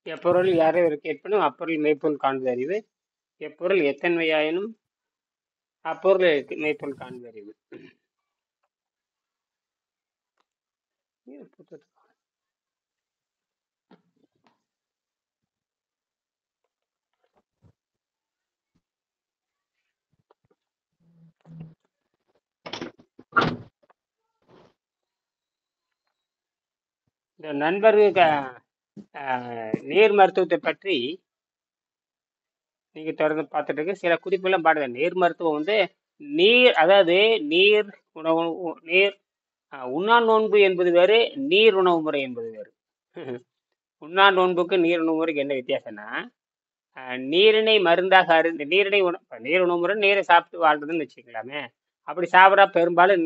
எப்பொருள் யாரை கேட்பினும் அப்பொருள் மெய்ப்பொருள் காண்பது அறிவு. எப்பொருள் எத்தன்மையாயினும் அப்பொருள் மெய்ப்பொருள் காண்பது அறிவு. இந்த நண்பருக்கு நீர் மருத்துவத்தை பற்றி நீங்க தொடர்ந்து பார்த்துட்டு இருக்க சில குறிப்பெல்லாம் பாடுங்க. நீர் மருத்துவம் வந்து நீர், அதாவது நீர் உணவு, நீர் உண்ணா நோன்பு என்பது வேறு, நீர் உணவு முறை என்பது வேறு. உண்ணா நோன்புக்கு நீர் உணவு முறைக்கு என்ன வித்தியாசம்னா, நீரினை மருந்தாக அருந்து நீரினை நீர் உணவு முறை நீரை சாப்பிட்டு வாழ்றதுன்னு வச்சுக்கலாமே. அப்படி சாப்பிட்றா பெரும்பாலும்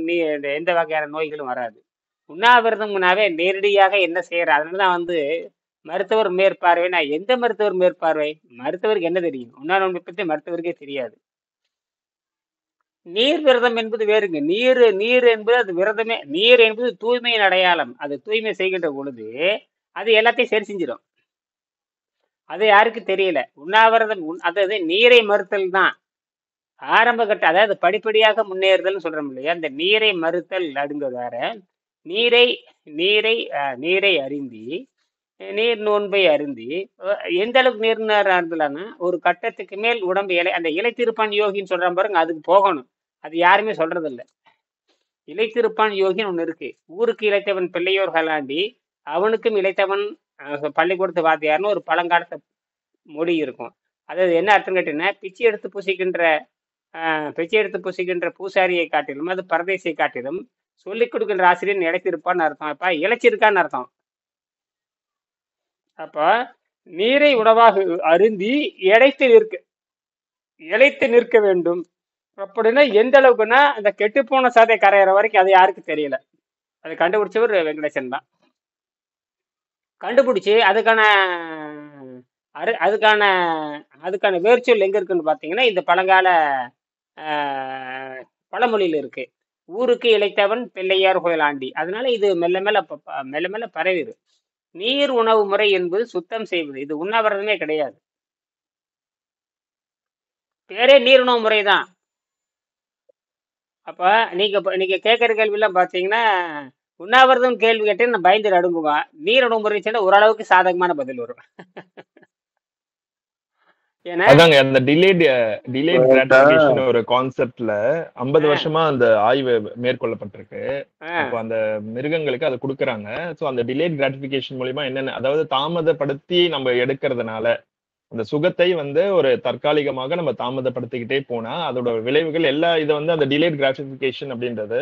எந்த வகையான நோய்களும் வராது. உண்ணாவிரதம்னாவே நேரடியாக என்ன செய்யற, அதனாலதான் வந்து மருத்துவர் மேற்பார்வை. நான் எந்த மருத்துவர் மேற்பார்வை? மருத்துவருக்கு என்ன தெரியும்? உண்ணா நோன்பை பற்றி மருத்துவருக்கே தெரியாது. நீர் விரதம் என்பது வேறுங்க. நீர் என்பது அது விரதமே. நீர் என்பது தூய்மையின் அடையாளம். அது தூய்மை செய்கின்ற பொழுது அது எல்லாத்தையும் சரி செஞ்சிடும். அது யாருக்கு தெரியல. உண்ணாவிரதம் அதாவது நீரை மறுத்தல் தான் ஆரம்ப கட்டம். அதாவது படிப்படியாக முன்னேறுதல் சொல்றோம் இல்லையா, அந்த நீரை மறுத்தல் அடுங்கிறது வேற. நீரை நீரை நீரை அருந்தி நீர் நோன்பை அருந்தி எந்த அளவுக்கு நீர் அருந்தலாம்னா, ஒரு கட்டத்துக்கு மேல் உடம்பு அந்த இலைத்திருப்பான் யோகின்னு சொல்றான் பாருங்க, அதுக்கு போகணும். அது யாருமே சொல்றது இல்லை. இலைத்திருப்பான் யோகின்னு ஒண்ணு இருக்கு. ஊருக்கு இழைத்தவன் பிள்ளையோர் கலாண்டி அவனுக்கும் இழைத்தவன் பள்ளிக்கூடத்து வாத்தியார்னு ஒரு பழங்காலத்து மொழி இருக்கும். அதாவது என்ன அர்த்தம் கேட்டீங்கன்னா, பிச்சை எடுத்து புசிக்கின்ற பூசாரியை காட்டிலும், அது பரதேசியை காட்டிலும் சொல்லிக் கொடுக்கின்ற ஆசிரியர் இழைத்திருப்பான்னு அர்த்தம். அப்ப இழைச்சிருக்கான்னு அர்த்தம். அப்ப நீரை உணவாக அருந்தி இழைத்து நிற்க வேண்டும். அப்படின்னா எந்த அளவுக்குன்னா, அந்த கெட்டுப்போன சாதை கரையிற வரைக்கும் அது யாருக்கு தெரியல. அதை கண்டுபிடிச்சவர் வெங்கடேசன் தான். கண்டுபிடிச்சு அதுக்கான வேர்ச்சொல் எங்க இருக்குன்னு பாத்தீங்கன்னா, இந்த பழங்கால பழமொழியில இருக்கு. ஊருக்கு இழைத்தவன் பிள்ளையார் கோயிலாண்டி. அதனால இது மெல்ல மெல்ல பரவிடு. நீர் உணவு முறை என்பது சுத்தம் செய்வது. இது உண்ணாவிரதமே கிடையாது. பேரே நீர் உணவு முறை தான். அப்ப நீங்க கேட்கற கேள்வி எல்லாம் பாத்தீங்கன்னா, உண்ணாவிரதம் கேள்வி கேட்டேன்னு நான் பயந்து அடுங்குவான். நீர் உணவு முறை சொன்னா ஓரளவுக்கு சாதகமான பதில் வரும். அதாங்க அந்த டிலேட் கிராட்டிஃபிகேஷன் ஒரு கான்செப்ட்ல 50 வருஷமா அந்த ஆய்வு மேற்கொள்ளப்பட்டிருக்கு. அப்போ அந்த மிருகங்களுக்கு அதை கொடுக்கறாங்க. சோ அந்த டிலேட் கிராட்டிஃபிகேஷன் மூலியமா என்னென்ன, அதாவது தாமதப்படுத்தி நம்ம எடுக்கிறதுனால அந்த சுகத்தை வந்து ஒரு தற்காலிகமாக நம்ம தாமதப்படுத்திக்கிட்டே போனா அதோட விளைவுகள் எல்லா இதை வந்து அந்த டிலேட் கிராட்டிஃபிகேஷன் அப்படின்றது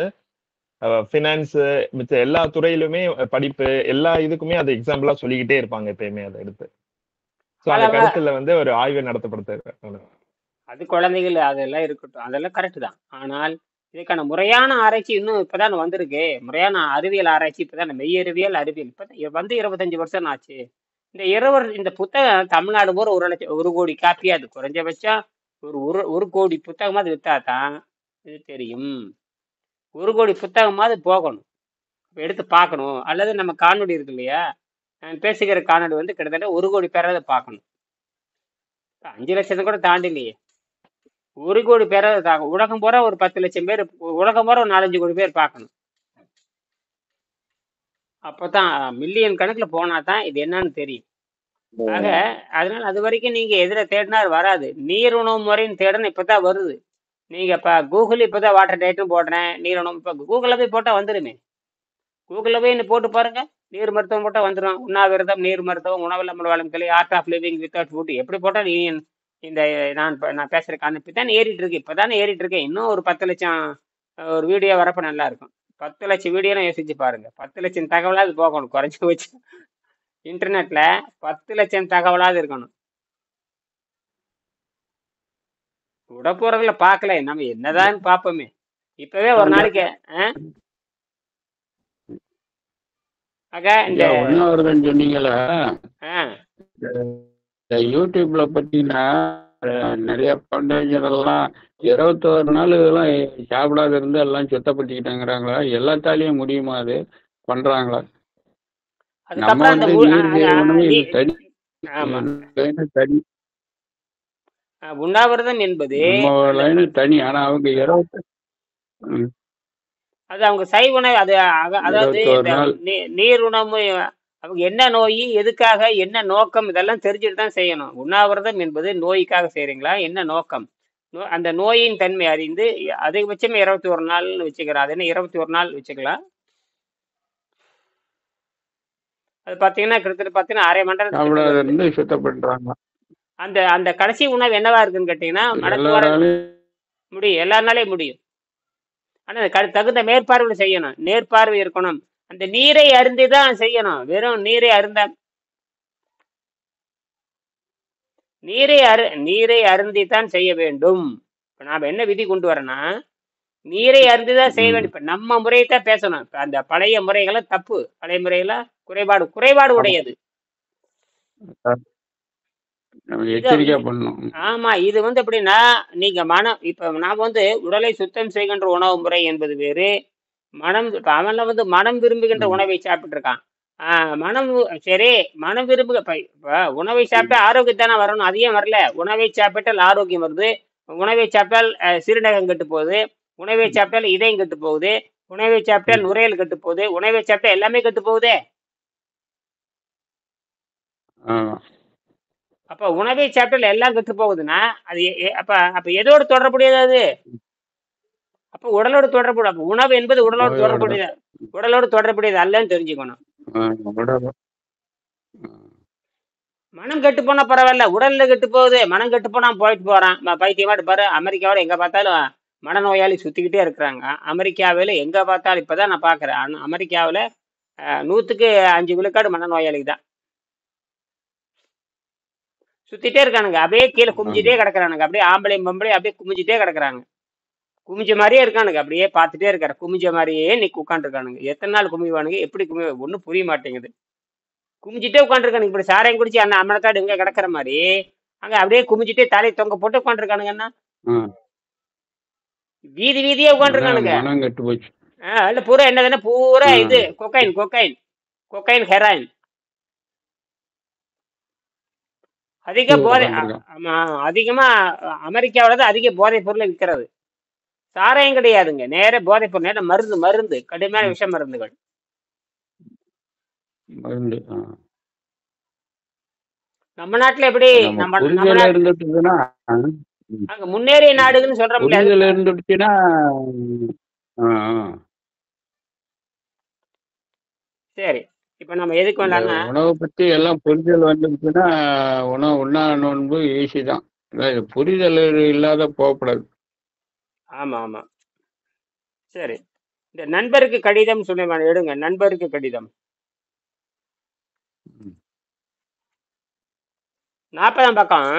ஃபினான்ஸ் மிச்ச எல்லா துறையிலுமே, படிப்பு எல்லா இதுக்குமே அது எக்ஸாம்பிளா சொல்லிக்கிட்டே இருப்பாங்க எப்பயுமே அதை எடுத்து. அந்த கருத்துல வந்து ஒரு ஆய்வு நடத்தப்படுது. அது குழந்தைகள் அதெல்லாம் இருக்கட்டும், அதெல்லாம் கரெக்ட் தான். ஆனால் இதுக்கான முறையான ஆராய்ச்சி இன்னும் இப்பதான் வந்திருக்கு. முறையான அறிவியல் ஆராய்ச்சி இப்பதான், மெய்யறிவியல் அறிவியல் இப்பதான் வந்து 25 வருஷம் ஆச்சு. இந்த புத்தகம் தமிழ்நாடு போற 1 கோடி காப்பியா, அது குறைஞ்சபட்சம் ஒரு கோடி புத்தகமாவது வித்தாதான் இது தெரியும். 1 கோடி புத்தகமாவது போகணும், எடுத்து பார்க்கணும். அல்லது நம்ம காணொலி இருக்கு இல்லையா, பேசுகிற காணொலி வந்து கிட்டத்தட்ட 1 கோடி பேராவது பார்க்கணும். 5 லட்சத்தை கூட தாண்டிலையே. 1 கோடி பேராவது பார்க்கணும். உலகம் போற ஒரு 10 லட்சம் பேர், உலகம் போற ஒரு 4-5 கோடி பேர் பார்க்கணும். அப்பதான் மில்லியன் கணக்குல போனாதான் இது என்னன்னு தெரியும். ஆக அதனால அது வரைக்கும் நீங்க எதிர தேடினா வராது. நீர் உணவு முறைன்னு தேடணும், இப்பதான் வருது. நீங்க இப்ப கூகுள் இப்பதான் வாட்டர் டயட்டும் போடுறேன், நீர் உணவு, இப்ப கூகுள்ல போய் போட்டா வந்துருமே. கூகுள்ல போய் போட்டு பாருங்க, நீர் மருத்துவம் போட்டா வந்துடும். உண்ணாவிரதம், நீர் மருத்துவம், உணவில்லாமல் வாழும் கலை, art of living without food, எப்படி போட்டா நீ இந்த நான் பேசுற காரணம் தான் ஏறிட்டு இருக்கு. இப்பதானே ஏறிட்டு இருக்கேன். இன்னும் ஒரு 10 லட்சம் ஒரு வீடியோ வரப்ப நல்லா இருக்கும். 10 லட்சம் வீடியோலாம் யோசிச்சு பாருங்க. 10 லட்சம் தகவலாவது போகணும் குறைஞ்சு வச்சு. இன்டர்நெட்ல 10 லட்சம் தகவலாவது இருக்கணும். உடப்போறதுல பார்க்கல, நம்ம என்னதான் பார்ப்போமே. இப்பவே ஒரு நாளைக்கு உண்ணாவிரதம் சொன்னீங்களா, யூடியூப்ல பாத்தீங்கன்னா நிறைய பண்டிகைகள்லாம் 21 நாள் இதெல்லாம் சாப்பிடாத இருந்து எல்லாம் சுத்தப்படுத்திக்கிட்டாங்கிறாங்களா? எல்லாத்தாலையும் முடியுமா? அது பண்றாங்களா? நம்ம வந்து ஆமா. லைனு தனி. உண்ணாவிரதம் என்பது நம்ம அந்த லைனு தனி. ஆனா அவங்க 20 அது அவங்க சைவ உணவு அது அதாவது 21 இந்த நாள். நீர் உணவு அவங்க என்ன நோய் எதுக்காக என்ன நோக்கம் இதெல்லாம் தெரிஞ்சுட்டு தான் செய்யணும். உண்ணாவிரதம் என்பது நோய்க்காக செய்றீங்களா, என்ன நோக்கம், அந்த நோயின் தன்மை அறிந்து அதிகபட்சம் 21 நாள்னு வச்சுக்கிறோம். அது என்ன 21 நாள் வச்சுக்கலாம். அது பார்த்தீங்கன்னா கிட்டத்தட்ட பார்த்தீங்கன்னா அரை மண்டலத்துக்கிட்ட சாப்பிடாத வருது. இருந்து சுத்தம் பண்றாங்க. அந்த அந்த கடைசி உணவு என்னவா இருக்குன்னு கேட்டீங்கன்னா மடக்குவார எல்லாராலையும் முடியும், எல்லாருனாலையும் முடியும். ஆனா தகுந்த மேற்பார்வை செய்யணும், நேர்பார்வை இருக்கணும். அந்த நீரை அருந்தி தான் செய்யணும். வெறும் நீரை அருந்தித்தான் செய்ய வேண்டும். இப்ப நாம என்ன விதி கொண்டு வரேன்னா நீரை அருந்திதான் செய்ய வேண்டும். இப்ப நம்ம முறையை தான் பேசணும். இப்ப அந்த பழைய முறைகளை தப்பு, பழைய முறைகளை குறைபாடு உடையது. நம்ம இத எச்சரிக்கையா பண்ணணும். ஆமா, இது எப்படின்னா நீங்க இப்ப நாம உடலை சுத்தம் செய்கின்ற உணவு முறை என்பது வேறு. இப்ப அவன்ல மனம் விரும்புகின்ற ம். உணவை சாப்பிட்டு இருக்கான். மனம் சரி, மனம் விரும்புக இப்ப உணவை சாப்பிட்டா ஆரோக்கியத்தானே வரணும். அது ஏன் வரல? உணவை சாப்பிட்டால் ஆரோக்கியம் வருது, உணவை சாப்பிட்டால் சிறுநகம் கெட்டு போகுது, உணவை சாப்பிட்டால் இதயம் கெட்டு போகுது, உணவை சாப்பிட்டால் நுரையீரல் கெட்டு போகுது, உணவை சாப்பிட்டா எல்லாமே கெட்டு போகுதே. ஆமா. அப்ப உணவை சாப்பிட்டால் எல்லாம் கெட்டு போகுதுன்னா அது அப்ப எதோடு தொடர்புடையது அது? அப்ப உடலோடு தொடர்புடைய. அப்ப உணவு என்பது உடலோடு நோயோட தொடர்புடையது அல்லன்னு தெரிஞ்சுக்கணும். உடல். மனம் கெட்டு போனா பரவாயில்ல, உடல்ல கெட்டு போகுது, மனம் கெட்டு போனா போயிட்டு போறான். பைத்தியமாட்டு பாரு, அமெரிக்காவில எங்க பார்த்தாலும் மனநோயாளி சுத்திக்கிட்டே இருக்கிறாங்க. அமெரிக்காவில எங்க பார்த்தாலும் இப்பதான் நான் பாக்குறேன், அமெரிக்காவில 100க்கு 5 விழுக்காடு மனநோயாளி தான் சுத்திட்டே இருக்கானுங்க. அப்படியே கீழே குமிஞ்சிட்டே கிடக்குறானுங்க. அப்படியே ஆம்பளையும் பொம்பளையும் அப்படியே குமிஞ்சிட்டே கிடக்குறாங்க. குமிஞ்ச மாதிரியே இருக்கானுங்க. அப்படியே பார்த்துட்டே இருக்காரு, குமிஞ்ச மாதிரியே இன்னைக்கு உட்காந்துருக்கானுங்க. எத்தனை நாள் குமிவானுங்க, எப்படி ஒன்றும் புரிய மாட்டேங்குது. குமிஞ்சிட்டே உட்காந்துருக்கானுங்க. இப்படி சாரையும் குடிச்சு அம்மனக்காடு இங்க கிடக்குற மாதிரி அங்க அப்படியே குமிஞ்சிட்டே தலையை தொங்க போட்டு உட்காந்துருக்கானுங்கன்னா வீதி வீதியே உட்காந்துருக்கானுங்க. மனம் கெட்டு போச்சு. இல்ல பூரா என்னதுன்னா பூரா இது கொக்கைன் ஹெராயின் அதிக போதை. ஆமா, அதிகமா அமெரிக்காவில தான் அதிக போதை பொருளை விற்கிறது. சாராயம் கிடையாதுங்க, நேர போதை பொருள், நேர மருந்து கடுமையான விஷ மருந்துகள். நம்ம நாட்டுல எப்படி அங்க முன்னேறிய நாடுகள்னு சொல்ற முடியாது. இருந்துச்சுன்னா சரி, இப்ப நம்ம எதுக்கு வேண்டாம்னா உணவை பத்தி எல்லாம் புரிதல் வந்துச்சுன்னா உணவு உண்ணா நோன்பு ஈஸி தான். புரிதல் இல்லாத போகக்கூடாது. ஆமா ஆமா. சரி, இந்த நண்பருக்கு கடிதம் சொல்லி எடுங்க. நண்பருக்கு கடிதம் 40ஆம் பக்கம்,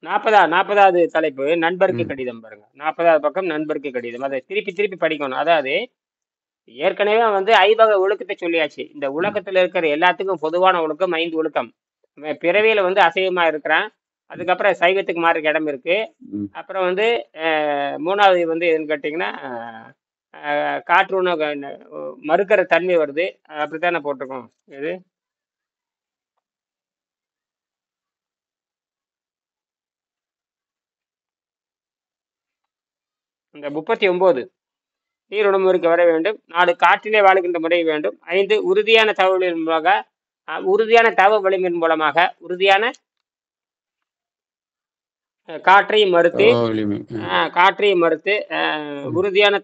40வது தலைப்பு நண்பருக்கு கடிதம். பாருங்க, 40வது பக்கம் நண்பருக்கு கடிதம். அதை திருப்பி படிக்கணும். அதாவது ஏற்கனவே ஐவகை ஒழுக்கத்தை சொல்லியாச்சு. இந்த உலகத்துல இருக்கிற எல்லாத்துக்கும் பொதுவான ஒழுக்கம் 5 ஒழுக்கம். பிறவியில அசைவமா இருக்கிறான், அதுக்கப்புறம் சைவத்துக்கு மாறுற இடம் இருக்கு, அப்புறம் 3வது எதுன்னு கேட்டீங்கன்னா காற்று உணவு மறுக்கிற தன்மை வருது. அப்படித்தானே போட்டிருக்கோம். இது இந்த 39 நீருடன் முறைக்கு வர வேண்டும். 4 காற்றிலே வாழ்கின்ற முறை வேண்டும். 5 உறுதியான தகவலின் மூலமாக உறுதியான தகவல் வலிமையின் மூலமாக உறுதியான காற்றையும் மறுத்து உறுதியான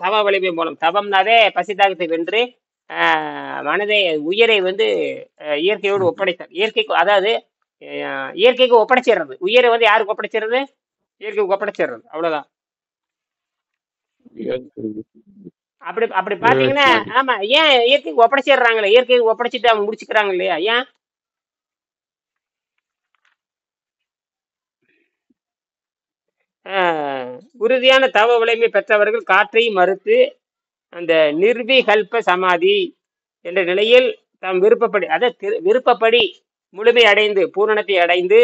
தவ வலிமை மூலம், தவம்னாவே பசி தாகத்தை வென்று மனதை உயிரை இயற்கையோடு ஒப்படைத்தல். இயற்கைக்கு, அதாவது இயற்கைக்கு ஒப்படைச்சிடுறது. உயிரை யாருக்கு ஒப்படைச்சிடுறது? இயற்கைக்கு ஒப்படைச்சிடுறது, அவ்வளவுதான். அப்படி பாத்தீங்கன்னா ஆமா, ஏன் இயற்கைக்கு ஒப்படைச்சிடுறாங்களே, இயற்கைக்கு ஒப்படைச்சிட்டு அவங்க முடிச்சுக்கிறாங்க இல்லையா? ஏன் உறுதியான தவ வலிமை பெற்றவர்கள் காற்றை மறுத்து அந்த நிர்விகல்ப சமாதி என்ற நிலையில் தாம் விருப்பப்படி முழுமை அடைந்து பூரணத்தை அடைந்து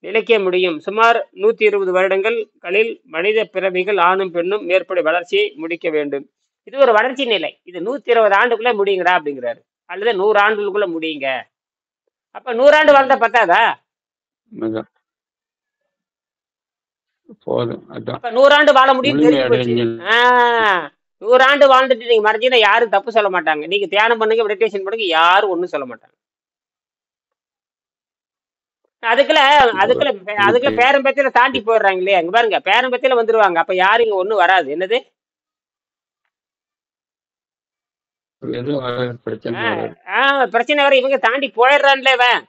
நிலைக்க முடியும். சுமார் 120 வருடங்களில் மனித பிறவிகள் ஆணும் பெண்ணும் மேற்படி வளர்ச்சியை முடிக்க வேண்டும். இது ஒரு வளர்ச்சி நிலை. இது 120 ஆண்டுக்குள்ள முடியுங்கடா அப்படிங்கிறாரு, அல்லது 100 ஆண்டுகளுக்குள்ள முடியுங்க அப்ப 100 ஆண்டு வாழ்ந்தா பத்தாதா? அதான் போதும். அதான் அப்ப 100 ஆண்டு வாழ முடியும் முழுமை தெரிஞ்சு போச்சு. அடைஞ்சு. 100 ஆண்டு வாழ்ந்துட்டு நீங்க மறைஞ்சீங்கன்னா யாரும் தப்பு சொல்ல மாட்டாங்க. நீங்க தியானம் பண்ணுங்க, மெடிடேஷன் பண்ணுங்க, யாரும் ஒண்ணும் சொல்ல மாட்டாங்க. அதுக்குள்ள அதுக்குள்ள அதுக்குள்ள பேரம்பத்தியில தாண்டி போயிடுறாங்க இல்லையா? இங்க பாருங்க, பேரம்பத்தியில வந்துருவாங்க. அப்ப யாரும் இங்க ஒண்ணும் வராது. என்னது? எதுவும் வராது, பிரச்சனை வராது. பிரச்சனை வர இவங்க தாண்டி போயிடுறான்ல இவன்.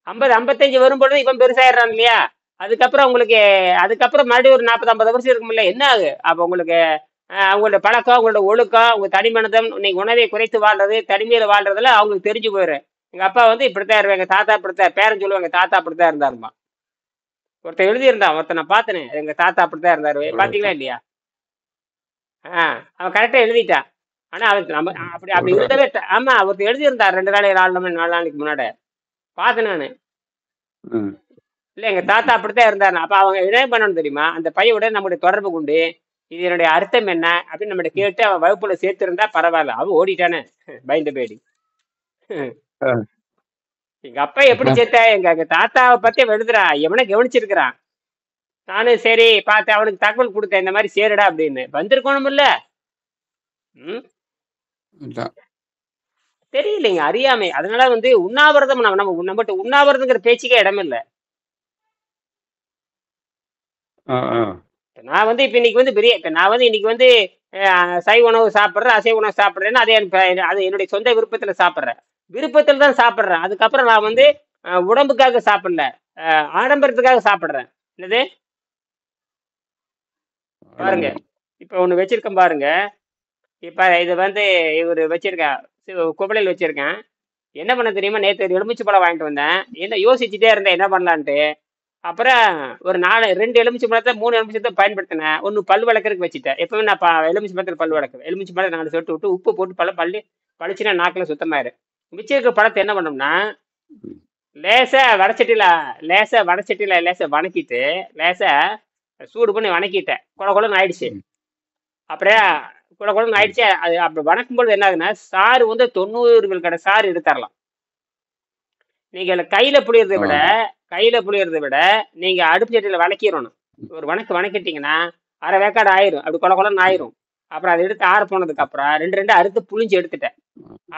50 55 வரும்பொழுது இவன் பெருசாயிடுறான் இல்லையா? அதுக்கப்புறம் உங்களுக்கு அதுக்கப்புறம் மறுபடியும் ஒரு 40 50 வருஷம் இருக்கும்ல, என்ன ஆகு அப்ப உங்களுக்கு? அவங்களோட பழக்கம், அவங்களோட ஒழுக்கம், உங்க தனிமனிதம், நீங்க உணவை குறைத்து வாழ்றது, தனிமையில வாழ்றதுல அவங்களுக்கு தெரிஞ்சு போயிடும். எங்க அப்பா வந்து இப்படித்தான் இருப்பாங்க, எங்க தாத்தா இப்படித்தான், பேரன் சொல்லுவாங்க தாத்தா அப்படித்தான் இருந்தாருமா. ஒருத்தன் எழுதியிருந்தான், ஒருத்தன் நான் பார்த்தனே, எங்க தாத்தா அப்படித்தான் இருந்தாரு. பாத்தீங்களா இல்லையா? அவன் கரெக்டா எழுதிட்டான். ஆனா அவருக்கு நம்ம அப்படி அப்படி எழுதவே ஆமா, ஒருத்தர் எழுதியிருந்தார் 2 நாளைக்கு 4 நாளைக்கு முன்னாடி பார்த்தேன் நானு. இல்ல எங்க தாத்தா அப்படித்தான் இருந்தாரு. அப்ப அவங்க என்ன பண்ணணும் தெரியுமா? அந்த பையோட நம்முடைய தொடர்பு கொண்டு இது என்னுடைய அர்த்தம் என்ன அப்படின்னு நம்மகிட்ட கேட்டு அவன் வகுப்புல சேர்த்திருந்தா பரவாயில்ல. அவன் ஓடிட்டானே பயந்த பேடி. எங்க அப்பா எப்படி சேர்த்த எங்க தாத்தாவை பத்தி எழுதுறான், எவனை கவனிச்சிருக்கிறான். நானும் சரி பார்த்தேன், அவனுக்கு தகவல் கொடுத்தேன், இந்த மாதிரி சேருடா அப்படின்னு. வந்திருக்கணும் இல்ல? தெரியலைங்க, அறியாமை. அதனால வந்து உண்ணாவிரதம் நம்மகிட்ட உண்ணாவிரதங்கிற பேச்சுக்கே இடம் இல்லை. நான் வந்து இப்ப இன்னைக்கு வந்து நான் வந்து இன்னைக்கு வந்து சைவ உணவு சாப்பிட்றேன், அசைவ உணவு சாப்பிட்றேன்னா அது என்னுடைய சொந்த விருப்பத்துல சாப்பிட்றேன், விருப்பத்துல தான் சாப்பிட்றேன். அதுக்கப்புறம் நான் வந்து உடம்புக்காக சாப்பிடல, ஆடம்பரத்துக்காக சாப்பிட்றேன். என்னது பாருங்க, இப்ப ஒண்ணு வச்சிருக்கேன் பாருங்க. இப்ப இது வந்து இவரு வச்சிருக்கேன், குவளையில் வச்சிருக்கேன். என்ன பண்ண தெரியுமா? நேற்று எலுமிச்சை பழம் வாங்கிட்டு வந்தேன். என்ன யோசிச்சுட்டே இருந்தேன் என்ன பண்ணலான்ட்டு. அப்புறம் ஒரு 2 எலுமிச்சை பழத்தை 3 எலுமிச்சத்தை பயன்படுத்தினேன். ஒன்று பல் வளர்க்கறதுக்கு வச்சுட்டேன். எப்பவுமே நான் எலுமிச்சை பழத்தில் பல் வளர்க்குவேன். எலுமிச்சை பழத்தை 4 சொட்டு விட்டு உப்பு போட்டு பழிச்சுன்னா நாக்கில் சுத்தமாயிரு. மிச்சம் இருக்கிற பழத்தை என்ன பண்ணோம்னா லேசா வடச்சட்டியில லேசா வணக்கிட்டு லேசா சூடு பண்ணி வணக்கிட்டேன். குளன்னு ஆயிடுச்சு. அப்புறம் குளன்னு ஆயிடுச்சு. அது அப்படி வணக்கும்போது என்ன ஆகுதுன்னா சாறு வந்து 90 விழுக்காடு சாறு எடுத்துடலாம். நீங்க கையில புளியறதை விட நீங்க அடுப்பு சட்டியில வணக்கிடணும். ஒரு வணக்கிட்டீங்கன்னா அரை வேக்காடு ஆயிரும், அப்படி குளன்னு ஆயிரும். அப்புறம் அதை எடுத்து ஆற போனதுக்கு அப்புறம் 2 அறுத்து புளிஞ்சு எடுத்துட்டேன்.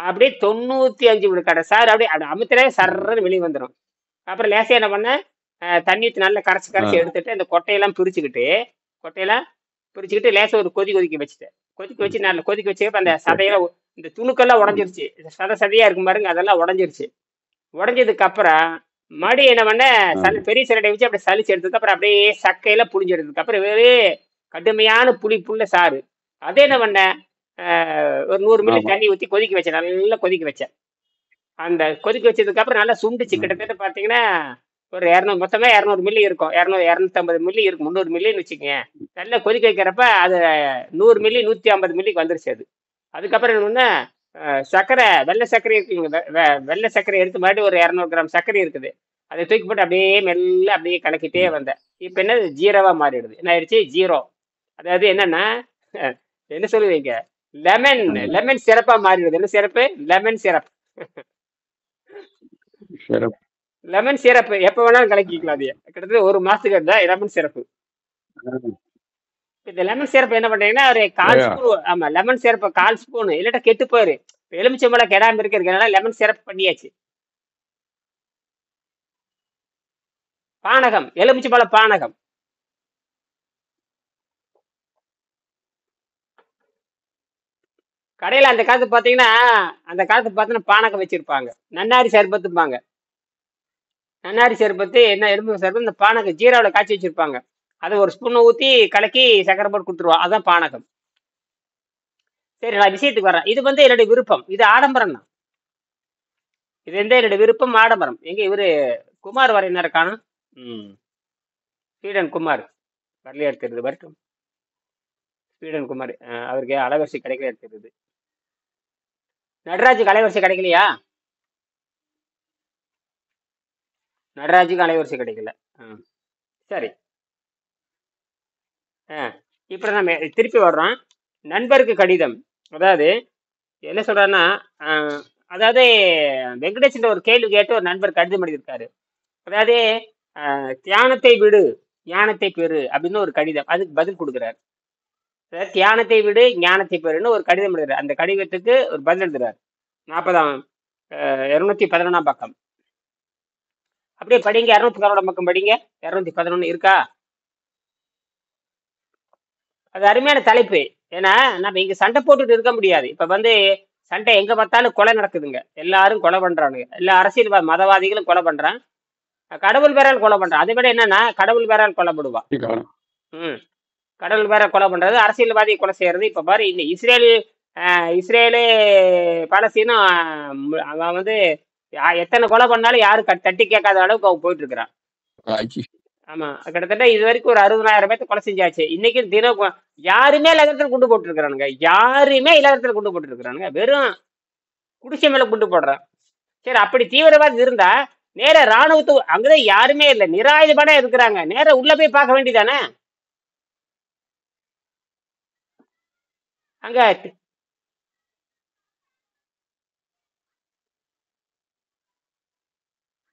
அப்படியே 95 விழுக்காடு சாறு அப்படியே அமுத்திலே சர்றன்னு வெளியே வந்துடும். அப்புறம் லேசா என்ன பண்ண, தண்ணி நல்லா கரைச்சி எடுத்துட்டு அந்த கொட்டையெல்லாம் பிரிச்சுக்கிட்டு லேசா ஒரு கொதிக்க வச்சு நல்லா கொதிக்க வச்சு அந்த சதையெல்லாம், இந்த துணுக்கெல்லாம் உடஞ்சிருச்சு, சதையா இருக்கும் பாருங்க, அதெல்லாம் உடஞ்சிருச்சு. உடஞ்சதுக்கு அப்புறம் மறுபடியும் என்ன பண்ண, பெரிய சரடை வச்சு அப்படியே சளிச்சு எடுத்ததுக்கு அப்புறம் அப்படியே சக்கையெல்லாம் புளிஞ்சு எடுத்ததுக்கு அப்புறம் வேறு கடுமையான புளிப்புள்ள சாறு. அதே என்ன பண்ண, ஒரு 100 மில்லி தண்ணி ஊற்றி கொதிக்க வச்சேன், நல்லா கொதிக்க வச்சேன். அந்த கொதிக்க வச்சதுக்கு அப்புறம் நல்லா சுண்டுச்சு. கிட்டத்தட்ட பார்த்தீங்கன்னா ஒரு 200, மொத்தமே 200 மில்லி இருக்கும், 250 மில்லி இருக்கும், 300 மில்லின்னு வச்சுக்கோங்க. நல்லா கொதிக்க வைக்கிறப்ப அது 100 மில்லி 150 மில்லிக்கு வந்துருச்சு அது. அதுக்கப்புறம் என்ன, சர்க்கரை, வெள்ளை சர்க்கரை இருக்குங்க, வெள்ளை சர்க்கரை எடுத்து மறுபடியும் ஒரு 200 கிராம் சர்க்கரை இருக்குது, அதை தூக்கி போட்டு அப்படியே மெல்ல அப்படியே கலக்கிட்டே வந்தேன். இப்போ என்ன, ஜீரோவா மாறிடுது. என்ன ஆயிடுச்சு, ஜீரோ. அதாவது என்னன்னா என்ன சொல்லுவீங்க, லெமன் சிறப்பா மாறிடுது. என்ன சிறப்பு? லெமன் சிறப்பு. லெமன் சிறப்பு எப்ப வேணாலும் கலக்கிக்கலாம். அது கிட்டத்தட்ட 1 மாசத்துக்கு இருந்தா லெமன் சிறப்பு. இந்த லெமன் சிறப்பு என்ன பண்றீங்கன்னா ஒரு 1/4 ஸ்பூன், ஆமா லெமன் சிறப்பு 1/4 ஸ்பூன், இல்லாட்டா கெட்டு போயிரு. எலுமிச்சம்பழம் கெடாம இருக்கிறதுனால லெமன் சிறப்பு பண்ணியாச்சு. பானகம், எலுமிச்சம்பழ பானகம். கடையில அந்த காலத்து பாத்தீங்கன்னா பானகம் வச்சிருப்பாங்க. நன்னாரி சர்பத்துப்பாங்க. நன்னாரி சர்பத்து என்ன, எலும்பு சர்பத்து, இந்த பானகம் ஜீராவில் காய்ச்சி வச்சிருப்பாங்க. அதை ஒரு ஸ்பூன் ஊற்றி கலக்கி சக்கரை போட்டு கொடுத்துருவோம், அதான் பானகம். சரி, நான் விஷயத்துக்கு வரேன். இது வந்து என்னுடைய விருப்பம், இது ஆடம்பரம் தான். இது எந்த என்னுடைய விருப்பம், ஆடம்பரம். எங்க இவரு குமார் வர என்ன இருக்கானா, ஸ்வீடன் குமார் வரலையா எடுத்துருது, வரட்டும். ஸ்வீடன் குமார் அவருக்கு அலைவரிசை கிடைக்கல எடுத்துருது. நடராஜுக்கு அலைவரிசை கிடைக்கலையா? நடராஜுக்கு அலைவரிசை கிடைக்கல. சரி, இப்போ நம்ம திருப்பி வர்றோம். நண்பருக்கு கடிதம். அதாவது என்ன சொல்றாருன்னா, அதாவது வெங்கடேசன் ஒரு கேள்வி கேட்டு ஒரு நண்பர் கடிதம் எழுதியிருக்காரு. அதாவது தியானத்தை விடு ஞானத்தை பெறு அப்படின்னு ஒரு கடிதம், அதுக்கு பதில் கொடுக்குறாரு. அதாவது தியானத்தை விடு ஞானத்தை பெறுன்னு ஒரு கடிதம் எழுதுறாரு. அந்த கடிதத்துக்கு ஒரு பதில் எழுதுறாரு. 40ஆம் 211 பக்கம். அப்படியே படிங்க, 211 பக்கம் படிங்க. 211 இருக்கா? அது அருமையான தலைப்பு. ஏன்னா நம்ம இங்க சண்டை போட்டுட்டு இருக்க முடியாது. இப்ப சண்டை எங்க பார்த்தாலும் கொலை நடக்குதுங்க. எல்லாரும் கொலை பண்றானுங்க. எல்லா அரசியல் மதவாதிகளும் கொலை பண்றான். கடவுள் பேரால் கொலை பண்றான். அதை விட என்னன்னா கடவுள் பேரால் கொலைப்படுவான். ம் கடவுள் பேர கொலை பண்றது, அரசியல்வாதி கொலை செய்யறது. இப்ப பாரு, இந்த இஸ்ரேலு பாலஸ்தீனும் அவன் எத்தனை கொலை பண்ணாலும் யாரும் தட்டி கேட்காத அளவுக்கு அவன் போயிட்டு இருக்கிறான். ஆமா, கிட்டத்தட்ட இது வரைக்கும் ஒரு 60,000 பேர்த்த கொலை செஞ்சாச்சு. இன்னைக்கு தினம் யாருமே இலகத்தில் குண்டு போட்டு இருக்கிறானுங்க. யாருமே இலகத்தில் குண்டு போட்டு இருக்கிறானுங்க. வெறும் குடிசை மேல குண்டு போடுறான். சரி, அப்படி தீவிரவாதி இருந்தா நேர ராணுவத்து அங்கதான் யாருமே இல்லை, நிராயுதபாடா இருக்கிறாங்க. நேர உள்ள போய் பார்க்க வேண்டியதானே? அங்க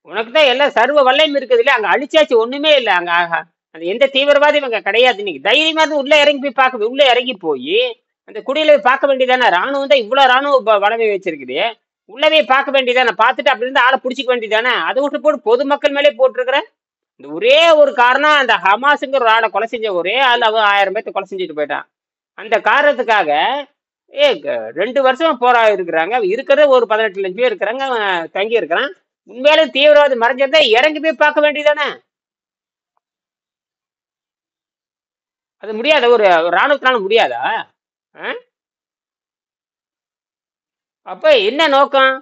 உனக்கு தான் எல்லாம் சர்வ வல்லையும் இருக்குது இல்லையா? அங்க அழிச்சாச்சு, ஒண்ணுமே இல்லை அங்க. அந்த எந்த தீவிரவாதியும் அங்க கிடையாது. இன்னைக்கு தைரியமா இருந்து உள்ள இறங்கி போய் பார்க்க, உள்ள இறங்கி போய் அந்த குடியில போய் பார்க்க வேண்டியதானே? ராணுவம் தான் இவ்வளவு ராணுவ வளமை வச்சிருக்குது, உள்ளவே பார்க்க வேண்டியதானே? பார்த்துட்டு அப்படி இருந்து ஆளை பிடிச்சிக்க வேண்டியதானே? அதை விட்டு போட்டு பொதுமக்கள் மேலே போட்டிருக்கிற இந்த ஒரே ஒரு காரணம், அந்த ஹமாஸுங்கிற ஒரு ஆளை கொலை செஞ்ச ஒரே ஆள் அவன் 1000 பேர்த்த கொலை செஞ்சுட்டு போயிட்டான். அந்த காரணத்துக்காக 2 வருஷமா போராடி இருக்கிறாங்க. இருக்கிற ஒரு 18 லட்சம் பேர் இருக்கிறாங்க, அவன் தங்கி இருக்கிறான். உண்மையிலே தீவிரவாதி மறைஞ்சிருந்தா இறங்கி போய் பார்க்க வேண்டியதானே? அது முடியாத, ஒரு ராணுவத்தினால முடியாதா? அப்ப என்ன நோக்கம்?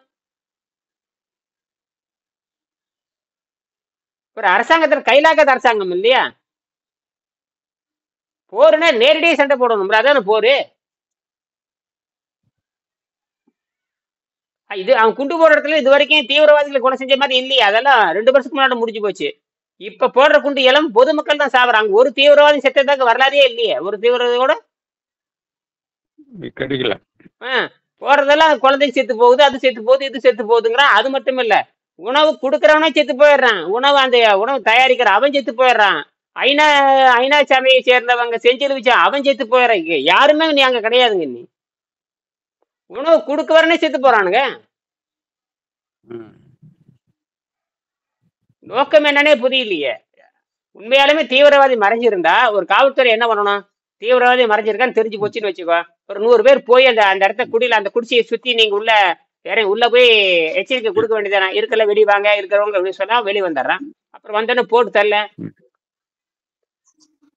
ஒரு அரசாங்கத்தில் கையிலாக்காத அரசாங்கம் இல்லையா? போருன்னா நேரடியாக சண்டை போடணும், அதான போரு. இது அவன் குண்டு போடுற இடத்துல இது வரைக்கும் தீவிரவாதிகளை கொலை செஞ்ச மாதிரி இல்லையா? அதெல்லாம் 2 வருஷத்துக்கு முன்னாடி முடிஞ்சு போச்சு. இப்ப போடுற குண்டு எல்லாம் பொதுமக்கள் தான் சாவறாங்க. ஒரு தீவிரவாதி செத்ததாக வரலாறே இல்லையே. ஒரு தீவிரவாதியோட கிடைக்கல. போடுறதெல்லாம் குழந்தைக்கு செத்து போகுது, அது செத்து போகுது, இது செத்து போகுதுங்கிறான். அது மட்டும் இல்ல, உணவு கொடுக்கறவனே செத்து போயிடுறான். அந்த உணவு தயாரிக்கிற அவன் செத்து போயிடுறான். ஐநா சபையை சேர்ந்தவங்க செஞ்சு வச்சா அவன் செத்து போயிடுறாங்க. யாருமே நீ அங்க கிடையாதுங்க. நீ உணவு கொடுக்க வரனே செத்து போறானுங்க. நோக்கம் என்னன்னே புரியலையே. உண்மையாலுமே தீவிரவாதி மறைஞ்சிருந்தா ஒரு காவல்துறை என்ன பண்ணணும்? தீவிரவாதி மறைஞ்சிருக்கான்னு தெரிஞ்சு போச்சுன்னு வச்சுக்கோ, ஒரு 100 பேர் போய் அந்த இடத்த அந்த குடிசையை சுத்தி நீங்க உள்ள போய் எச்சரிக்கை கொடுக்க வேண்டியதானே? இருக்கல வெளிவாங்க, இருக்கிறவங்க அப்படின்னு சொன்னா வெளியே வந்துடுறான். அப்புறம் வந்தோன்னு போட்டு தரல.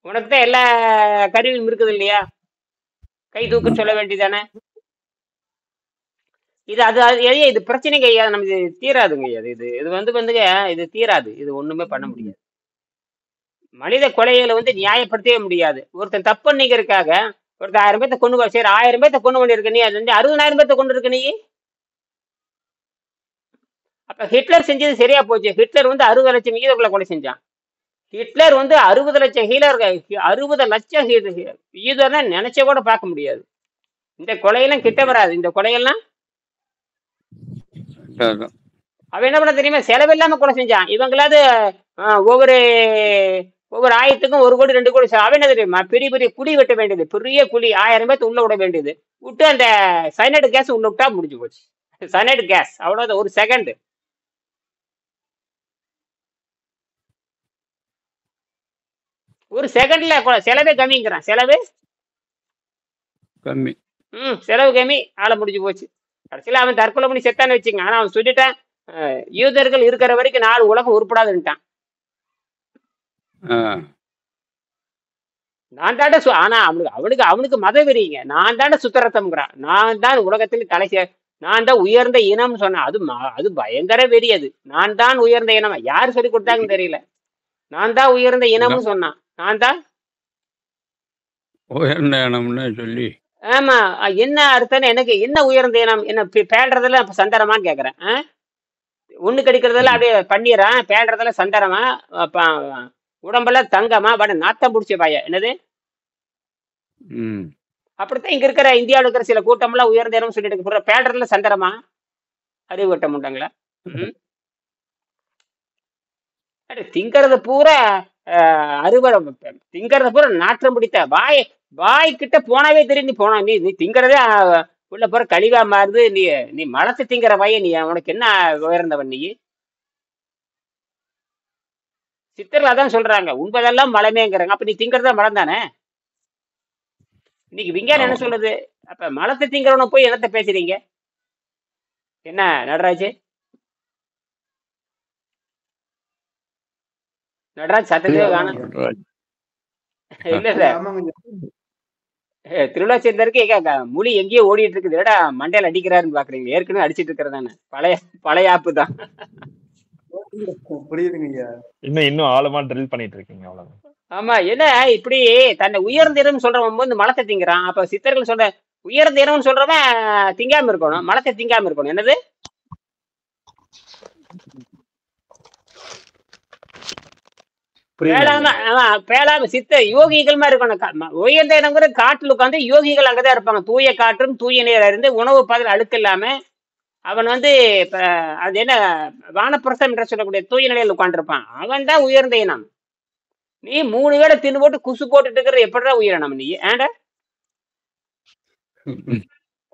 உனக்கு தான் எல்லா கருவியும் இருக்குது இல்லையா? கை தூக்குன்னு சொல்ல வேண்டியதானே? இது பிரச்சனைங்க ஐயா, நம்ம இது தீராதுங்க ஐயா. இது இது தீராது. இது ஒண்ணுமே பண்ண முடியாது. மனித கொலைகளை நியாயப்படுத்தவே முடியாது. ஒருத்தன் தப்பு பண்ணிக்கிறதுக்காக ஒருத்தர் 1000 பேர்த்த கொண்டு சரி 1000 பேர்த்த கொண்டு பண்ணிருக்க, நீ அது 60,000 பேர்த்த கொண்டு இருக்க நீ. அப்ப ஹிட்லர் செஞ்சது சரியா போச்சு. ஹிட்லர் 60 லட்சம் ஈதர்களை கொலை செஞ்சான். ஹிட்லர் 60 லட்சம் 60 லட்சம் ஈதர்னா நினைச்ச கூட பார்க்க முடியாது. இந்த கொலையெல்லாம் கிட்ட வராது. இந்த கொலையெல்லாம் அவன் என்ன பண்ண தெரியுமா? செலவில்லாம கொலை செஞ்சான். இவங்களாவது ஒவ்வொரு ஆயத்துக்கும் 1 கோடி 2 கோடி. அவன் என்ன தெரியுமா? பெரிய பெரிய குழி வெட்ட வேண்டியது, பெரிய குழி 1000 பேர்த்து உள்ள விட வேண்டியது. விட்டு அந்த சைனைடு கேஸ் உள்ள விட்டா முடிஞ்சு போச்சு. சைனைடு கேஸ் அவ்வளவுதான். ஒரு செகண்ட், ஒரு செகண்ட்ல செலவே கம்மிங்கிறான். செலவு கம்மி. செலவு கம்மி, ஆளை முடிஞ்சு போச்சு. கடைசியில அவன் தற்கொலை பண்ணி செத்தான்னு வச்சுங்க. ஆனா அவன் சொல்லிட்டான், யூதர்கள் இருக்கிற வரைக்கும் 4 உலகம் உருப்படாதுன்ட்டான். நான் தாண்ட ஆனா அவனுக்கு மத வெறிங்க. நான் தாண்ட சுத்தரத்தம்ங்கிறான். நான் தான் உலகத்தில் நான் தான் உயர்ந்த இனம்னு சொன்னேன். அது பயங்கர வெறி. அது நான் தான் உயர்ந்த இனம். யாரு சொல்லி கொடுத்தாங்கன்னு தெரியல. நான் தான் உயர்ந்த இனம்னு சொன்னான். நான் தான் உயர்ந்த இனம்னு சொல்லி. ஆமா, என்ன அர்த்தம்? எனக்கு என்ன உயர்ந்த இனம்? என்ன பேடுறதுல சந்தரமான்னு கேக்குறேன். ஒண்ணு கடிக்கிறதுல அப்படியே பண்ணிடுறான், பேடுறதுல சந்தரமா, உடம்பெல்லாம் தங்கமா, பட நாத்தம் பிடிச்ச பாய. என்னது? அப்படித்தான் இங்க இருக்கிற இந்தியாவில் இருக்கிற சில கூட்டம்லாம் உயர்ந்த இனம் சொல்லிட்டு பேடுறதுல சந்தரமா. அறிவு கட்ட முண்டங்களா? ம் திங்கறத பூரா அறுவடை திங்கறத பூரா நாற்றம் பிடித்த வாய் கிட்ட போனாவே தெரியும். நீ போனா நீ நீ திங்கறதே உள்ள போற கழிவா மாறுது. நீ நீ மலத்தை திங்கிற பைய, நீ உனக்கு என்ன உயர்ந்தவன் நீ? சித்தர்கள் அதான் சொல்றாங்க, உண்பதெல்லாம் மலமேங்கிறாங்க. அப்ப நீ திங்கறதா மலம் தானே? இன்னைக்கு விஞ்ஞானம் என்ன ஆமா. சொல்லுது? அப்ப மலத்தை திங்கிறவன போய் என்னத்த பேசுறீங்க? என்ன நடராஜ்? நடராஜ் சத்தத்தையே காணும். இல்ல இல்ல, திருவிழாச்சேந்தருக்கு மொழி எங்கேயோ ஓடிட்டு இருக்குது. ஏடா மண்டையில அடிக்கிறாருன்னு பாக்குறீங்க? ஏற்கனவே அடிச்சிட்டு இருக்கிறதானே, பழைய பழைய ஆப்பு தான். புரியுதுங்க. இன்னும் ஆழமா ட்ரில் பண்ணிட்டு இருக்கீங்க, அவ்வளவுதான். ஆமா, என்ன இப்படி தன்னை உயர்ந்த இனம் சொல்றவன் வந்து மலத்தை திங்கிறான். அப்ப சித்தர்கள் சொல்ற உயர்ந்த இனம்னு சொல்றவன் திங்காம இருக்கணும், மலத்தை திங்காம இருக்கணும். என்னது பேலாம சித்த யோகிகள் மாதிரி இருக்கணும். உயர்ந்த இனங்கிற காட்டுல உட்காந்து யோகிகள் அங்கதான் இருப்பாங்க. தூய காற்றும் தூய நீர் இருந்து உணவு பாதையில் அழுக்கு இல்லாம அவன் வந்து இப்ப அது என்ன வானப்பிரசம் என்று சொல்லக்கூடிய தூய நிலையில் உட்காந்துருப்பான். அவன் தான் உயர்ந்த இனம். நீ 3 வேளை தின்னு போட்டு குசு போட்டுட்டு இருக்கிற எப்படிதான் உயிரினம் நீ? ஏண்டா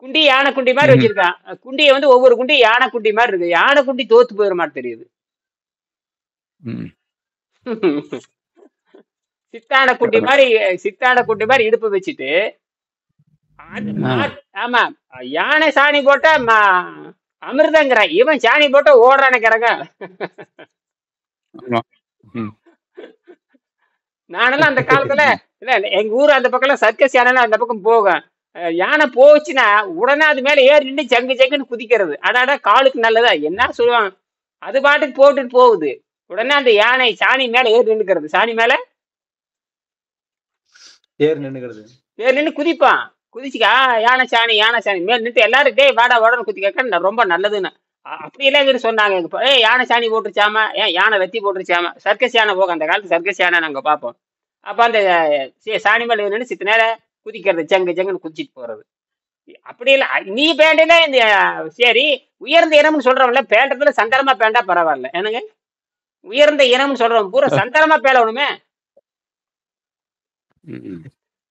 குண்டி யானை குண்டி மாதிரி வச்சிருக்கான். குண்டியை வந்து ஒவ்வொரு குண்டி யானை குண்டி மாதிரி இருக்கு. யானை குண்டி தோத்து போயிட மாதிரி தெரியுது. சித்தான குண்டி மாதிரி இடுப்பு வச்சுட்டு, ஆமா யானை சாணி போட்டா அமிர்தங்கிற, இவன் சாணி போட்டா ஓடுறானுக்கிறங்க. நானெல்லாம் அந்த காலத்துல இல்ல, எங்க ஊர் அந்த பக்கம் சர்க்கஸ் யானை அந்த பக்கம் போகும். யானை போச்சுன்னா உடனே அது மேல ஏறி நின்று ஜங்கு ஜங்குன்னு குதிக்கிறது. அடாடா காலுக்கு நல்லதா என்ன சொல்லுவாங்க, அது பாட்டுக்கு போட்டுட்டு போகுது. உடனே அந்த யானை சாணி மேல ஏறி நின்னுக்கிறது. சாணி மேல ஏறி நின்று குதிப்பான். குதிச்சுக்கா யானை சாணி மேல நின்று எல்லாரும் டே வாடா வாடன்னு குதி கேட்க ரொம்ப நல்லதுன்னு அப்படியெல்லாம் இவரு சொன்னாங்க. யானை சாணி போட்டுருச்சாமா, ஏன் யானை வெத்தி போட்டுருச்சாமா. சர்க்கஸ் யானை போக, அந்த காலத்து சர்க்கஸ் யானை நாங்க பார்ப்போம். அப்ப அந்த சாணி மேல நின்று சித்த நேரம் குதிக்கிறது, ஜங்கு ஜங்குன்னு குதிச்சிட்டு போறது. அப்படி இல்லை. நீ பேண்டில இந்த சரி உயர்ந்த இனம்னு சொல்றவன்ல பேண்டத்துல சந்தரமா பேண்டா பரவாயில்ல. என்னங்க உயர்ந்த இனம்னு சொல்றவன் பூரா சந்தரமா பேலவனுமே.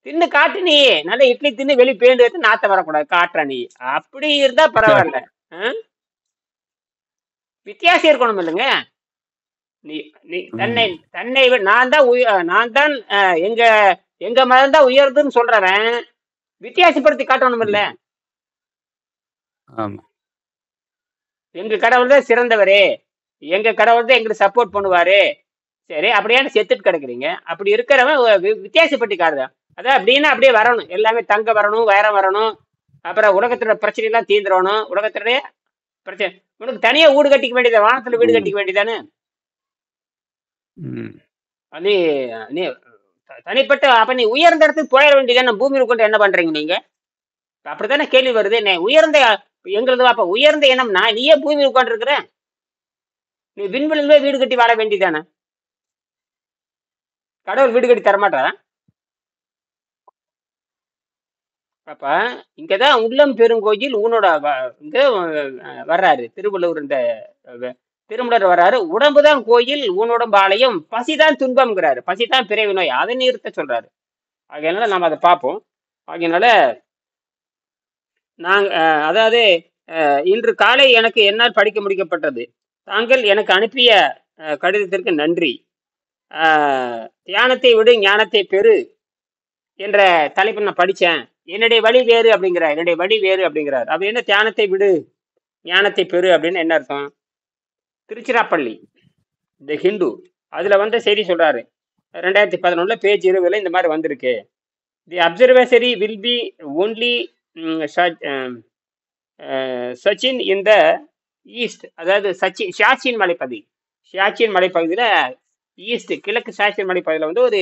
தின்னு காட்டு, நீ நல்ல இட்லி தின்னு வெளி பேண்டு எடுத்து நாத்த வரக்கூடாது காட்டுற நீ. அப்படி இருந்தா பரவாயில்ல. வித்தியாசம் இருக்கணும் இல்லைங்க. நீ நீ தன்னை நான் தான் எங்க மதம் தான் உயர்துன்னு சொல்றவன் வித்தியாசப்படுத்தி காட்டணும் இல்ல. எங்க கடவுள் தான் சிறந்தவரே, எங்க கடவுள் தான் எங்களுக்கு சப்போர்ட் பண்ணுவாரு. சரி, அப்படியான செத்துட்டு கிடக்குறீங்க. அப்படி இருக்கிறவன் வித்தியாசப்பட்டு காட்டுதா? அதான் அப்படின்னா அப்படியே வரணும், எல்லாமே தங்க வரணும், வைரம் வரணும், அப்புறம் உலகத்தோட பிரச்சனை எல்லாம் தீந்துடணும். உலகத்துடைய பிரச்சனை உனக்கு தனியா வீடு கட்டிக்க வேண்டியது, வானத்துல வீடு கட்டிக்க வேண்டியதானே. நீ நீ தனிப்பட்ட அப்ப நீ உயர்ந்த இடத்துக்கு போயிட வேண்டியதானே. பூமியில் கொண்டு என்ன பண்றீங்க நீங்க? அப்படித்தானே கேள்வி வருது. உயர்ந்த எங்களது அப்ப உயர்ந்த இனம்னா நீயே பூமியில் உட்காந்து இருக்கிற, நீ விண்வெளியிலே வீடு கட்டி வாழ வேண்டியதானே. கடவுள் வீடு கட்டி தரமாட்டாரா? அப்ப இங்கதான் உள்ளம் பெருங்கோயில் உன்னோட இங்க வர்றாரு திருவள்ளுவர். இந்த திருமலர் வர்றாரு, உடம்புதான் கோயில் உன்னோடம்பு ஆலயம், பசிதான் துன்பம்ங்கிறாரு, பசிதான் பிறவி நோய், அதை நிறுத்த சொல்றாரு. ஆகையினால நம்ம அதை பார்ப்போம். ஆகையினால அதாவது இன்று காலை எனக்கு என்னால் படிக்க முடிக்கப்பட்டது. தாங்கள் எனக்கு அனுப்பிய கடிதத்திற்கு நன்றி. தியானத்தை விடு ஞானத்தை பெறு என்ற தலைப்பு நான் படித்தேன். என்னுடைய வழி வேறு அப்படிங்கிறார். அப்படி என்ன தியானத்தை விடு ஞானத்தை பெறு அப்படின்னு என்ன அர்த்தம்? திருச்சிராப்பள்ளி தி ஹிந்து அதுல வந்த செய்தி சொல்றாரு. 2011 பேஜ் 20 இந்த மாதிரி வந்திருக்கு. The observatory will be only Siachen in the east, அதாவது ஷியாச்சின் மலைப்பகுதியில ஈஸ்ட் கிழக்கு ஷியாச்சின் மலைப்பகுதியில் வந்து ஒரு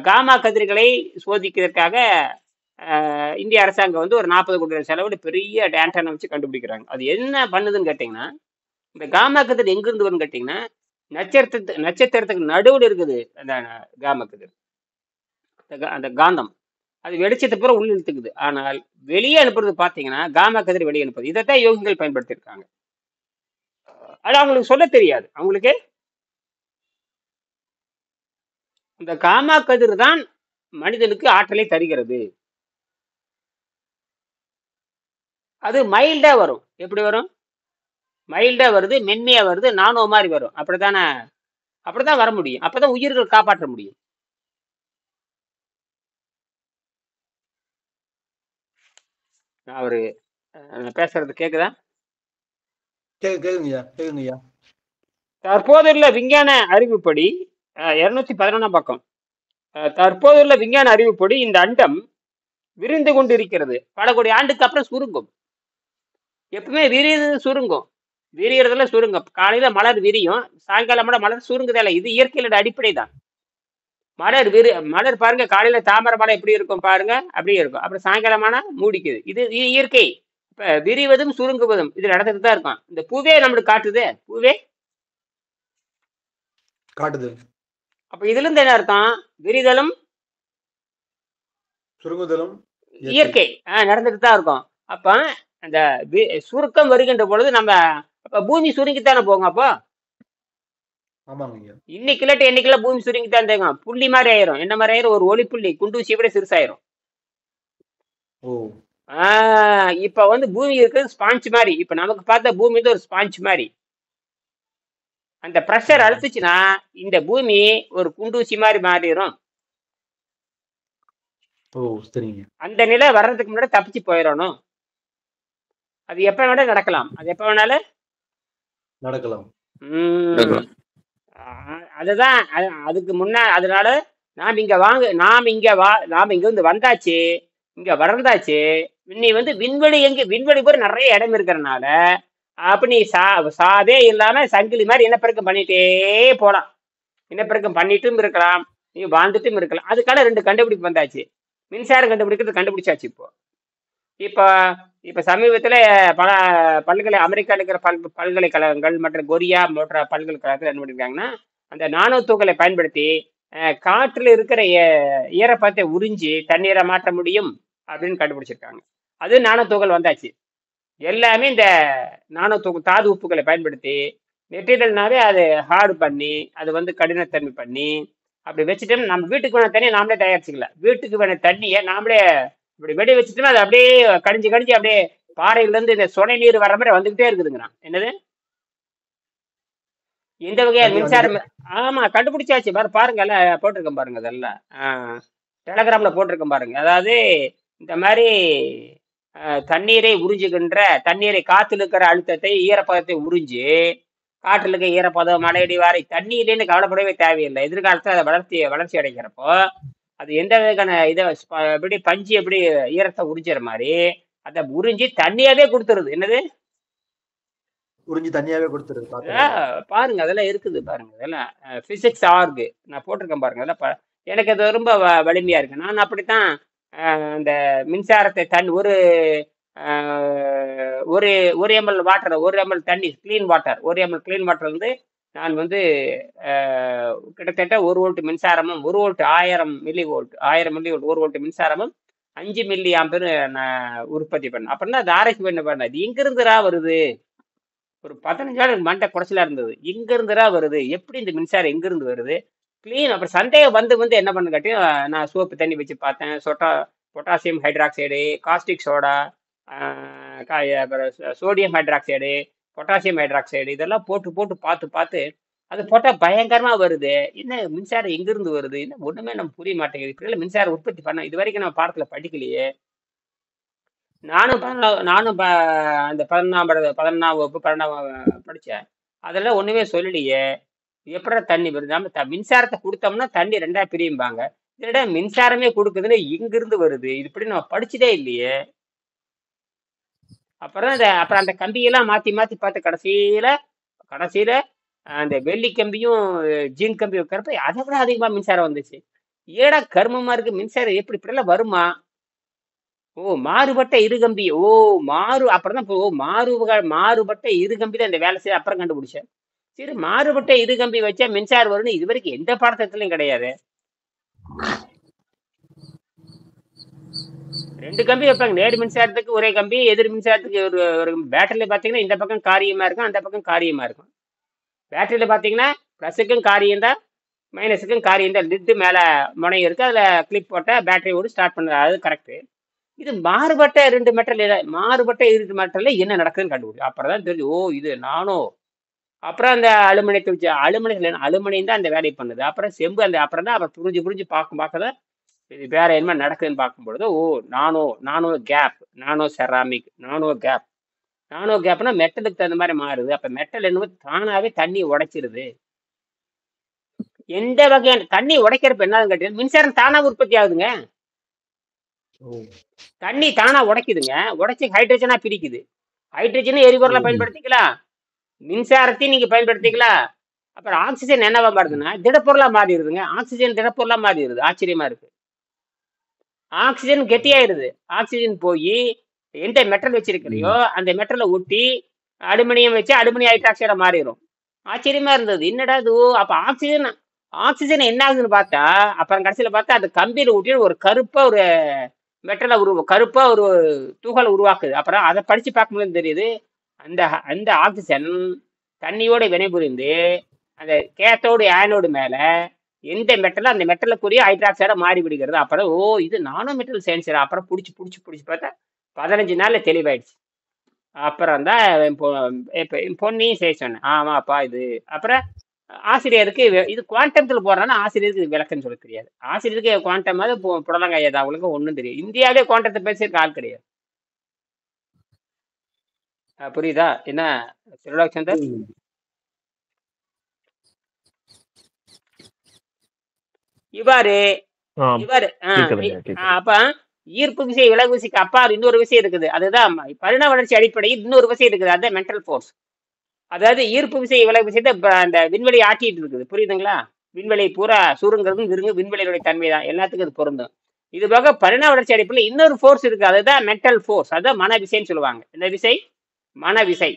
காமா கதிர்களை சோதிக்கிறதுக்காக இந்திய அரசாங்கம் வந்து ஒரு 40 கோடி செலவு பெரிய ஆண்டனா வச்சு கண்டுபிடிக்கிறாங்க. அது என்ன பண்ணுதுன்னு கேட்டிங்கன்னா, இந்த காமா கதிர் எங்கிருந்து வரும்னு கேட்டிங்கன்னா, நட்சத்திரத்துக்கு நடுவில் இருக்குது அந்த காமா கதிர், அந்த காந்தம். அது வெளிச்சத்தை பூரா உள்ள இழுத்துக்குது. ஆனால் வெளியே அனுப்புறது பாத்தீங்கன்னா காமா கதிர் வெளியே அனுப்புது. இதைத்தான் யோகிகள் பயன்படுத்தியிருக்காங்க. அது அவங்களுக்கு சொல்ல தெரியாது. அவங்களுக்கு இந்த காமா கதிர் தான் மனிதனுக்கு ஆற்றலை தருகிறது. அது மைல்டா வரும். எப்படி வரும்? மைல்டா வருது, மென்மையா வருது, நானோ மாதிரி வரும். அப்படித்தானே? அப்படிதான் வர முடியும். அப்பதான் உயிர்கள் காப்பாற்ற முடியும். நான் ஒரு நான் பேசுறது கேக்குதா? கேக்குங்கய்யா. தற்போதுள்ள விஞ்ஞான அறிவுப்படி 211 பக்கம். தற்போதுள்ள விஞ்ஞான அறிவுப்படி இந்த அண்டம் விரிந்து கொண்டிருக்கிறது. பல கோடி ஆண்டுக்கு அப்புறம் சுருங்கும். எப்பவுமே விரியுது சுருங்கும். விரியறதுல சுருங்கும். காலையில மலர் விரியும், சாயங்காலம் மலர் சுருங்குதே இல்லை. இது இயற்கையோட அடிப்படை தான். மலர் பாருங்க, காலையில தாமரை மலை எப்படி இருக்கும் பாருங்க, அப்படியே இருக்கும். அப்புறம் சாயங்காலமான மூடிக்குது. இது இயற்கை. இப்ப விரிவதும் சுருங்குவதும் இது நடந்துட்டு தான் இருக்கும். இந்த பூவே நம்மளுக்கு காட்டுது. பூவே காட்டுது. அப்ப இதுல இருந்து என்ன அர்த்தம்? விரிதலும் சுருங்குதலும் இயற்கை நடந்துட்டு தான் இருக்கும். அப்ப அந்த சுருக்கம் வருகின்ற பொழுது நம்ம பூமி சுருங்கித்தானே போகும். அப்போ இன்னைக்கு இல்லாட்டி என்னைக்குல பூமி சுருங்கித்தான் தேங்கும். புள்ளி மாதிரி ஆயிரும். என்ன மாதிரி ஆயிரும்? ஒரு ஒளி புள்ளி குண்டூசி விட சிறுசாயிரும். இப்ப வந்து பூமி இருக்கிறது ஸ்பாஞ்ச் மாதிரி. இப்ப நமக்கு பார்த்த பூமி வந்து ஒரு ஸ்பாஞ்ச் மாதிரி. அந்த பிரஷர் அழுத்துச்சுன்னா இந்த பூமி ஒரு குண்டூசி மாதிரி மாறிடும். அந்த நிலை வர்றதுக்கு முன்னாடி தப்பிச்சு போயிடணும். அது எப்ப வேணா நடக்கலாம். அது எப்ப வேணாலும் நடக்கலாம். அதுதான் அதுக்கு முன்ன. அதனால நாம இங்க வந்து வந்தாச்சு, இங்க வளர்ந்தாச்சு. நீ வந்து விண்வெளி போற நிறைய இடம் இருக்கிறனால அப்ப நீ சாதே இல்லாம சங்கிலி மாதிரி இனப்பெருக்கம் பண்ணிட்டே போலாம். இனப்பெருக்கம் பண்ணிட்டும் இருக்கலாம், நீ வாழ்ந்துட்டும் இருக்கலாம். அதுக்கான 2 கண்டுபிடிப்பு வந்தாச்சு. மின்சாரம் கண்டுபிடிச்சாச்சு. இப்ப சமீபத்துல பல அமெரிக்காவில் இருக்கிற பல்கலைக்கழகங்கள் மற்றும் கொரியா போன்ற பல்கலைக்கழகத்தில் என்ன பண்ணிருக்காங்கன்னா, அந்த நானோ துகளை பயன்படுத்தி காற்றுல இருக்கிற ஈரப்பதத்தை உறிஞ்சி தண்ணீரை மாற்ற முடியும் அப்படின்னு கண்டுபிடிச்சிருக்காங்க. அது நானோ துகள் வந்தாச்சு. எல்லாமே இந்த நானோ தாது உப்புகளை பயன்படுத்தி மெட்டீரியல்னாவே அதை ஹார்டு பண்ணி அது வந்து கடினத்தன்மை பண்ணி அப்படி வச்சுட்டோம். நம்ம வீட்டுக்கு வேண தண்ணியை நாமளே தயாரிச்சுக்கலாம். வீட்டுக்கு வேண தண்ணியை நாமளே இப்படி வெடி வச்சுட்டோம்னா அது அப்படியே கடிஞ்சு அப்படியே பாறையில இருந்து இந்த சொனை நீர் வர்ற மாதிரி வந்துகிட்டே இருக்குதுங்கிறான். என்னது இந்த வகையா மின்சாரம்? ஆமா, கண்டுபிடிச்சாச்சு. பாருங்க எல்லாம் போட்டிருக்கேன் பாருங்க. அதெல்லாம் டெலகிராம்ல போட்டிருக்கேன் பாருங்க. அதாவது இந்த மாதிரி தண்ணீரை உறிஞ்சுகின்ற தண்ணீரை காத்துல இருக்கிற அழுத்தத்தை ஈரப்பதத்தை உறிஞ்சு காற்றுல இருக்க ஈரப்பதம் மழையடி வாரை தண்ணீர்லேன்னு கவலைப்படவே தேவையில்லை. எதிர்காலத்துல அதை வளர்ச்சி அடைக்கிறப்போ அது எந்த வகையான இதை எப்படி பஞ்சு எப்படி ஈரத்தை உறிஞ்சிற மாதிரி அதை உறிஞ்சி தண்ணியாவே கொடுத்துருது. என்னது உறிஞ்சி தண்ணியாவே கொடுத்துருது. பாருங்க அதெல்லாம் இருக்குது பாருங்க. அதெல்லாம் பிசிக்ஸ் ஆர்கு நான் போட்டிருக்கேன் பாருங்க. அதெல்லாம் எனக்கு அது ரொம்ப வலிமையா இருக்கு. நான் அப்படித்தான் அந்த மின்சாரத்தை ஒரு எம்எல் வாட்டர், 1 ml தண்ணி clean water, 1 ml clean water வந்து நான் வந்து கிட்டத்தட்ட 1 வோல்ட் மின்சாரமும் 1 வோல்ட் 1000 மில்லி வோல்ட் 1 வோல்ட் மின்சாரமும் 5 மில்லி ஆம்பர் நான் உற்பத்தி பண்ணேன். அப்படின்னா அது ஆராய்ச்சி பண்ண இது எங்கிருந்துரா வருது? ஒரு 15 நாள் மண்டை குறைச்சலா இருந்தது. எங்கிருந்துரா வருது? எப்படி இந்த மின்சாரம் எங்கிருந்து வருது? கிளீன். அப்புறம் சந்தேகம் வந்து என்ன பண்ணு காட்டியும் நான் சோப்பு தண்ணி வச்சு பார்த்தேன். Potassium hydroxide, caustic soda, sodium hydroxide, potassium hydroxide இதெல்லாம் போட்டு பார்த்து அது போட்டால் பயங்கரமா வருது. என்ன மின்சாரம் எங்கிருந்து வருது? என்ன ஒண்ணுமே நம்ம புரிய மாட்டேங்குது. இப்படி மின்சாரம் உற்பத்தி பண்ண இது வரைக்கும் நம்ம பாடத்துல படிக்கலையே. நானும் அந்த 11ஆம் வகுப்பு 12ஆம் படித்தேன். அதெல்லாம் ஒண்ணுமே சொல்லலையே. எப்படா தண்ணி வருது? நம்ம மின்சாரத்தை கொடுத்தோம்னா தண்ணி 2ஆ பிரியும்பாங்க. இதோட மின்சாரமே கொடுக்குதுன்னு எங்கிருந்து வருது? இது இப்படி நம்ம படிச்சுதே இல்லையே. அப்புறம் அந்த கம்பியெல்லாம் மாத்தி பார்த்து கடைசியில அந்த வெள்ளி கம்பியும் ஜிங்க் கம்பியும் வைக்கிறப்ப அதை விட அதிகமா மின்சாரம் வந்துச்சு. ஏடா கர்மமா இருக்கு, மின்சாரம் எப்படி இப்படிலாம் வருமா? மாறுபட்ட இருகம்பி. அப்புறம் மாறுபட்ட இருகம்பி தான் இந்த வேலை செய்ய அப்புறம் கண்டுபிடிச்சேன். சரி, மாறுபட்ட இருகம்பி வச்சா மின்சாரம் வரும்னு இது வரைக்கும் எந்த பாடத்திலையும் கிடையாது. 2 கம்பி வைப்பாங்க. நேர் மின்சாரத்துக்கு ஒரே கம்பி, எதிர் மின்சாரத்துக்கு ஒரு பேட்டரியில பாத்தீங்கன்னா இந்த பக்கம் காரியமா இருக்கும், அந்த பக்கம் காரியமா இருக்கும். பேட்டரியில பாத்தீங்கன்னா ப்ளஸுக்கும் காரியம் தான், மைனஸுக்கும் காரியம் தான். லிட்டு மேல முனை இருக்கு, அதுல கிளிப் போட்டா பேட்டரியோடு ஸ்டார்ட் பண்ணுறது, அது கரெக்ட். இது மாறுபட்ட 2 மெட்டல், மாறுபட்ட 2 மெட்டல்ல என்ன நடக்குதுன்னு கண்டுபிடிக்கும். அப்புறம் தான் தெரிஞ்சு, ஓ இது நானோ. அப்புறம் அந்த அலுமினியத்தை வச்சு, அலுமினியம் தான் அந்த வேலையை பண்ணுது. அப்புறம் செம்பு, அந்த அப்புறம் தான் அப்புறம் புரிஞ்சு பார்க்கதான் இது வேற என்ன நடக்குதுன்னு பார்க்கும்பொழுது, ஓ நானோ கேப், நானோ செராமிக், நானோ கேப்னா மெட்டலுக்கு தகுந்த மாதிரி மாறுது. அப்ப மெட்டல் என்னமோ தானாவே தண்ணி உடைச்சிருது. எந்த வகையான தண்ணி உடைக்கிறப்ப என்னன்னு கேட்டீங்கன்னா, மின்சாரம் தானா உற்பத்தி ஆகுதுங்க. தண்ணி தானா உடைக்குதுங்க, உடைச்சு ஹைட்ரஜனா பிரிக்குது. ஹைட்ரஜனை எரிபொருளை பயன்படுத்திக்கலாம், மின்சாரத்தையும் நீங்க பயன்படுத்திக்கலாம். அப்புறம் ஆக்சிஜன் என்னவா மாறுதுன்னா திடப்பொருளா மாறிடுதுங்க. ஆக்சிஜன் திடப்பொருளா மாறிடுது. ஆச்சரியமா இருக்கு. ஆக்சிஜன் கெட்டியாயிருது. ஆக்சிஜன் போய் எந்த மெட்டல் வச்சிருக்கிறையோ அந்த மெட்டலை ஒட்டி அலுமினியம் வச்சு அலுமினியம் ஹைட்ராக்சைடா மாறிடும். ஆச்சரியமா இருந்தது. என்னடா இது? அப்ப ஆக்சிஜன் என்ன ஆகுதுன்னு பார்த்தா, அப்புறம் கடைசியில பார்த்தா அந்த கம்பியில ஊட்டி ஒரு கருப்பா ஒரு மெட்டலை கருப்பா ஒரு துகளை உருவாக்குது. அப்புறம் அதை படிச்சு பார்க்கும்போது தெரியுது, அந்த அந்த ஆக்சிஜன் தண்ணியோட வினைபுரிந்து அந்த கேத்தோடு ஆனோடு மேல எந்த மெட்டலும் அந்த மெட்டலுக்குரிய ஹைட்ராக்சைடா மாறி விடுகிறது. அப்புறம் ஓ இது நானோ மெட்டல் சயின்ஸ். அப்புறம் பிடிச்சி பார்த்தா 15 நாள்ல தெளிவாயிடுச்சு. அப்புறம் தான் பொண்ணையும் செய்ய சொன்னேன். ஆமாப்பா இது. அப்புறம் ஆசிரியருக்கு இது குவாண்டம்ல போடுறான்னா ஆசிரியருக்கு இது விளக்கம்னு சொல்ல தெரியாது. ஆசிரியருக்கு குவாண்டம் அது புடலங்காய் அவங்களுக்கு ஒன்றும் தெரியும். இந்தியாவிலே குவாண்டத்தை பேசியிருக்க ஆள் கிடையாது. புரியுதா என்ன சந்திரன்? இவ்வாறு அப்ப ஈர்ப்பு விசை விலகு விசைக்கு அப்பா இன்னொரு விஷயம் இருக்குது. அதுதான் பரிணாம வளர்ச்சி அடிப்படையில் இன்னொரு விஷயம் இருக்குது. அதுதான் மென்டல் ஃபோர்ஸ். அதாவது ஈர்ப்பு விசை விலகு விசைத்தை அந்த விண்வெளி ஆட்டிட்டு இருக்குது. புரியுதுங்களா? விண்வெளி பூரா சுருங்கிறது விண்வெளியுடைய தன்மை தான். எல்லாத்துக்கும் அது பொருந்தும். இது போக பரிணாம வளர்ச்சி அடிப்படையில் இன்னொரு ஃபோர்ஸ் இருக்கு. அதுதான் மென்டல் ஃபோர்ஸ். அதுதான் மன விசைன்னு சொல்லுவாங்க. இந்த விசை மனவிசை.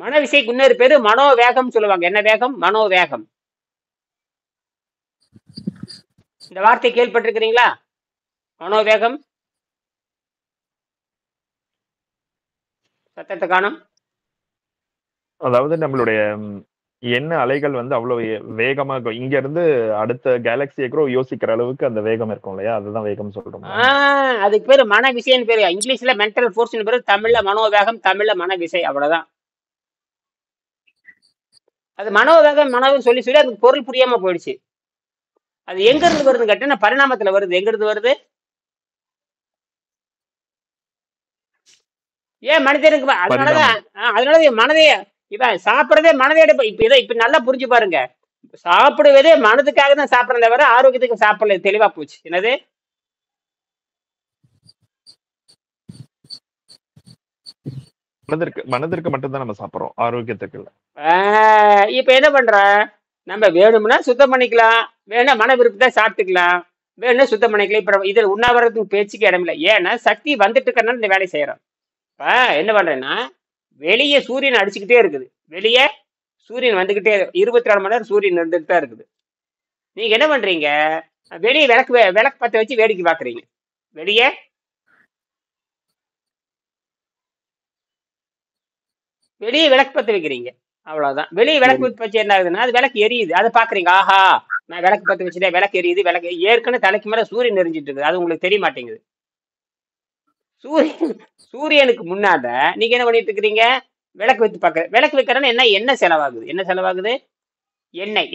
மனவிசைக்கு இன்னொரு பேரு மனோவேகம் சொல்லுவாங்க. என்ன வேகம்? மனோவேகம். இந்த வார்த்தை கேள்விப்பட்டிருக்கிறீங்களா? மனோவேகம். சத்தத்தை காணும். அதாவது நம்மளுடைய என்ன அலைகள் வந்து அவ்வளவு வேகமா இங்க இருந்து அடுத்த கேலக்சியை கூட யோசிக்கிற அளவுக்கு அந்த வேகம் இருக்கும் இல்லையா? அதுதான் வேகம் சொல்றோம். அதுக்கு பேரு மன விசைன்னு பேரு. இங்கிலீஷ்ல மென்டல் ஃபோர்ஸ் பேரு, தமிழ்ல மனோவேகம், தமிழ்ல மனவிசை. அவ்வளவுதான். அது மனோவேகம் சொல்லி அதுக்கு பொருள் புரியாம போயிடுச்சு. அது எங்க இருந்து வருதுன்னு கேட்டா பரிணாமத்துல வருது. எங்க இருந்து வருது? ஏன் மனிதனுக்கு? அதனாலதான் மனதைய இவன் சாப்பிடறதே மனதை இப்ப நல்லா புரிஞ்சு பாருங்க. சாப்பிடுவதே மனதுக்காக தான் சாப்பிடறத தவிர ஆரோக்கியத்துக்கு சாப்பிடல. தெளிவா போச்சு. என்னது? மனதிற்கு மட்டும்தான் நம்ம சாப்பிடுறோம், ஆரோக்கியத்துக்கு இல்ல. இப்ப என்ன பண்ற? நம்ம வேணும்னா சுத்தம் பண்ணிக்கலாம், வேணா மன விருப்பத்தை சாப்பிட்டுக்கலாம், வேணும்னா சுத்தம் பண்ணிக்கலாம். இப்ப இதுல உண்ணாவிரதத்துக்கு பேச்சுக்கு இடமில்லை. ஏன்னா சக்தி வந்துட்டு இருக்கனால இந்த வேலையை செய்யறோம். இப்ப என்ன பண்றேன்னா, வெளியே சூரியன் அடிச்சுக்கிட்டே இருக்குது. வெளியே சூரியன் வந்துகிட்டே 24 மணி நேரம் சூரியன் இருந்துட்டு தான் இருக்குது. நீங்க என்ன பண்றீங்க? வெளியே விளக்கு பத்த வச்சு வேடிக்கை பாக்குறீங்க. வெளியே விளக்கு பத்த வைக்கிறீங்க. அவ்வளவுதான். வெளியே விளக்கு வச்சு என்ன ஆகுதுன்னா அது விளக்கு எரியுது. அதை பாக்குறீங்க. ஆஹா நான் விளக்கு பத்த வச்சுட்டேன், விளக்கு எரியுது. விளக்கு ஏற்கனவே தலைக்கு மேல சூரியன் எரிஞ்சிட்டு இருக்குது. அது உங்களுக்கு தெரிய மாட்டேங்குது. சூரியனுக்கு முன்னாட நீங்க என்ன பண்ணிட்டு இருக்கிறீங்க? விளக்கு வச்சு பார்க்க. விளக்கு வைக்கிறேன்னா என்ன செலவாகுது?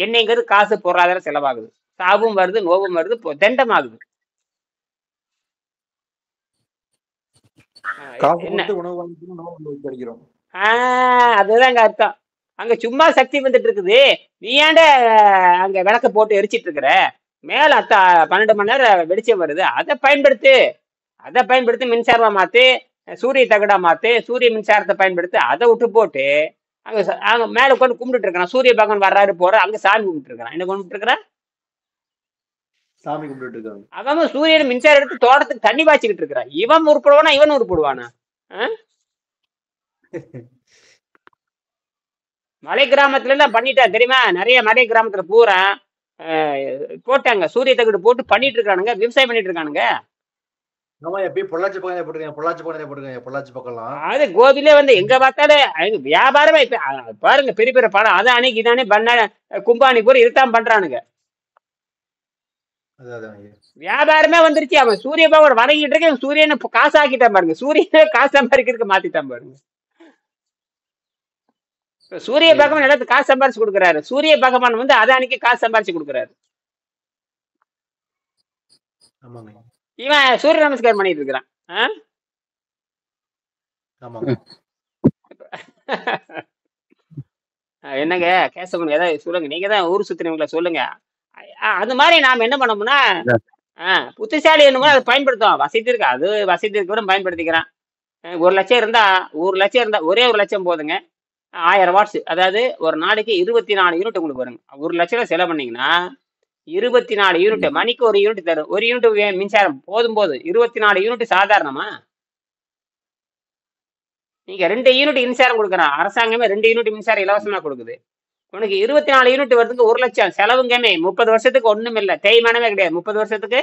எண்ணெய்ங்கிறது காசு பொருளாதார செலவாகுது. சாவும் வருது, நோவும் வருது, தண்டமாகுது. அதுதாங்க அர்த்தம். அங்க சும்மா சக்தி வந்துட்டு இருக்குது. நீ ஏன்ட அங்க விளக்க போட்டு எரிச்சிட்டு இருக்கிற? மேல 12 மணி நேரம் வெளிச்சம் வருது. அதை பயன்படுத்தி மின்சாரமா மாத்து, சூரிய தகடா மாத்து, சூரிய மின்சாரத்தை பயன்படுத்தி அதை விட்டு போட்டு அங்க மேல உட்காந்து கும்பிட்டு இருக்கிறான். சூரிய பகவான் வர்றாரு போற அங்க சாமி கும்பிட்டு இருக்கிறான். என்ன கும்பிட்டு இருக்கிறான்? சாமி கும்பிட்டு இருக்காங்க. அவன் சூரியன் மின்சாரம் எடுத்து தோட்டத்துக்கு தண்ணி பாய்ச்சிக்கிட்டு இருக்கிறான். இவன் உருப்படுவானா? இவன் உருப்படுவானா? மலை கிராமத்துல எல்லாம் பண்ணிட்டா தெரியுமா? நிறைய மலை கிராமத்துல பூரா போட்டாங்க, சூரிய தகடு போட்டு பண்ணிட்டு இருக்கானுங்க, விவசாயம் பண்ணிட்டு இருக்கானுங்க. ஆமா, எப்பயும் பொள்ளாச்சி பக்கம் போட்டுருக்கேன், பொள்ளாச்சி பக்கம் போட்டுருக்கேன், பொள்ளாச்சி பக்கம்லாம். அது கோபிலே வந்து எங்க பார்த்தாலும் வியாபாரமே இப்ப பாருங்க, பெரிய பெரிய படம் அதானே இதானே பண்ண கும்பானி பூரா இதுதான் பண்றானுங்க. வியாபாரமே வந்துருச்சு. அவன் சூரிய பகவான் வணங்கிட்டு இருக்க, சூரியனை காசு ஆக்கிட்டான் பாருங்க, சூரியனை காசு சம்பாதிக்கிறதுக்கு மாத்திட்டான் பாருங்க. சூரிய பகவான் எல்லாத்துக்கும் காசு சம்பாரிச்சு கொடுக்குறாரு, சூரிய பகவான் வந்து அதானிக்கு காசு சம்பாரிச்சு கொடுக்குறாரு. இவன் சூரிய நமஸ்காரம் பண்ணிட்டு இருக்கிறான். என்னங்க கேசவன் ஏதாவது சொல்லுங்க, நீங்க தான் ஊர் சுத்தினவங்களை சொல்லுங்க. அது மாதிரி நாம என்ன பண்ணோம்னா, புத்திசாலி என்னமோ அதை பயன்படுத்தும். வசதி இருக்கு, அது வசதி இருக்கு கூட பயன்படுத்திக்கிறான். 1 லட்சம் இருந்தா 1 லட்சம் இருந்தா ஒரே 1 லட்சம் போதுங்க. 1000 வாட்ஸ், அதாவது ஒரு நாளைக்கு 24 யூனிட் உங்களுக்கு வருங்க. 1 லட்சம் செலவு பண்ணீங்கன்னா 24 யூனிட், மணிக்கு 1 யூனிட் தரும். 1 யூனிட் மின்சாரம் போதும். 24 யூனிட் சாதாரணமா? நீங்க 2 யூனிட் மின்சாரம் கொடுக்குறான் அரசாங்கமே, 2 யூனிட் மின்சாரம் இலவசமா கொடுக்குது. உனக்கு 24 யூனிட் வருதுக்கு 1 லட்சம் செலவுங்கமே. 30 வருஷத்துக்கு ஒண்ணும் இல்லை, தேய்மானமே கிடையாது 30 வருஷத்துக்கு.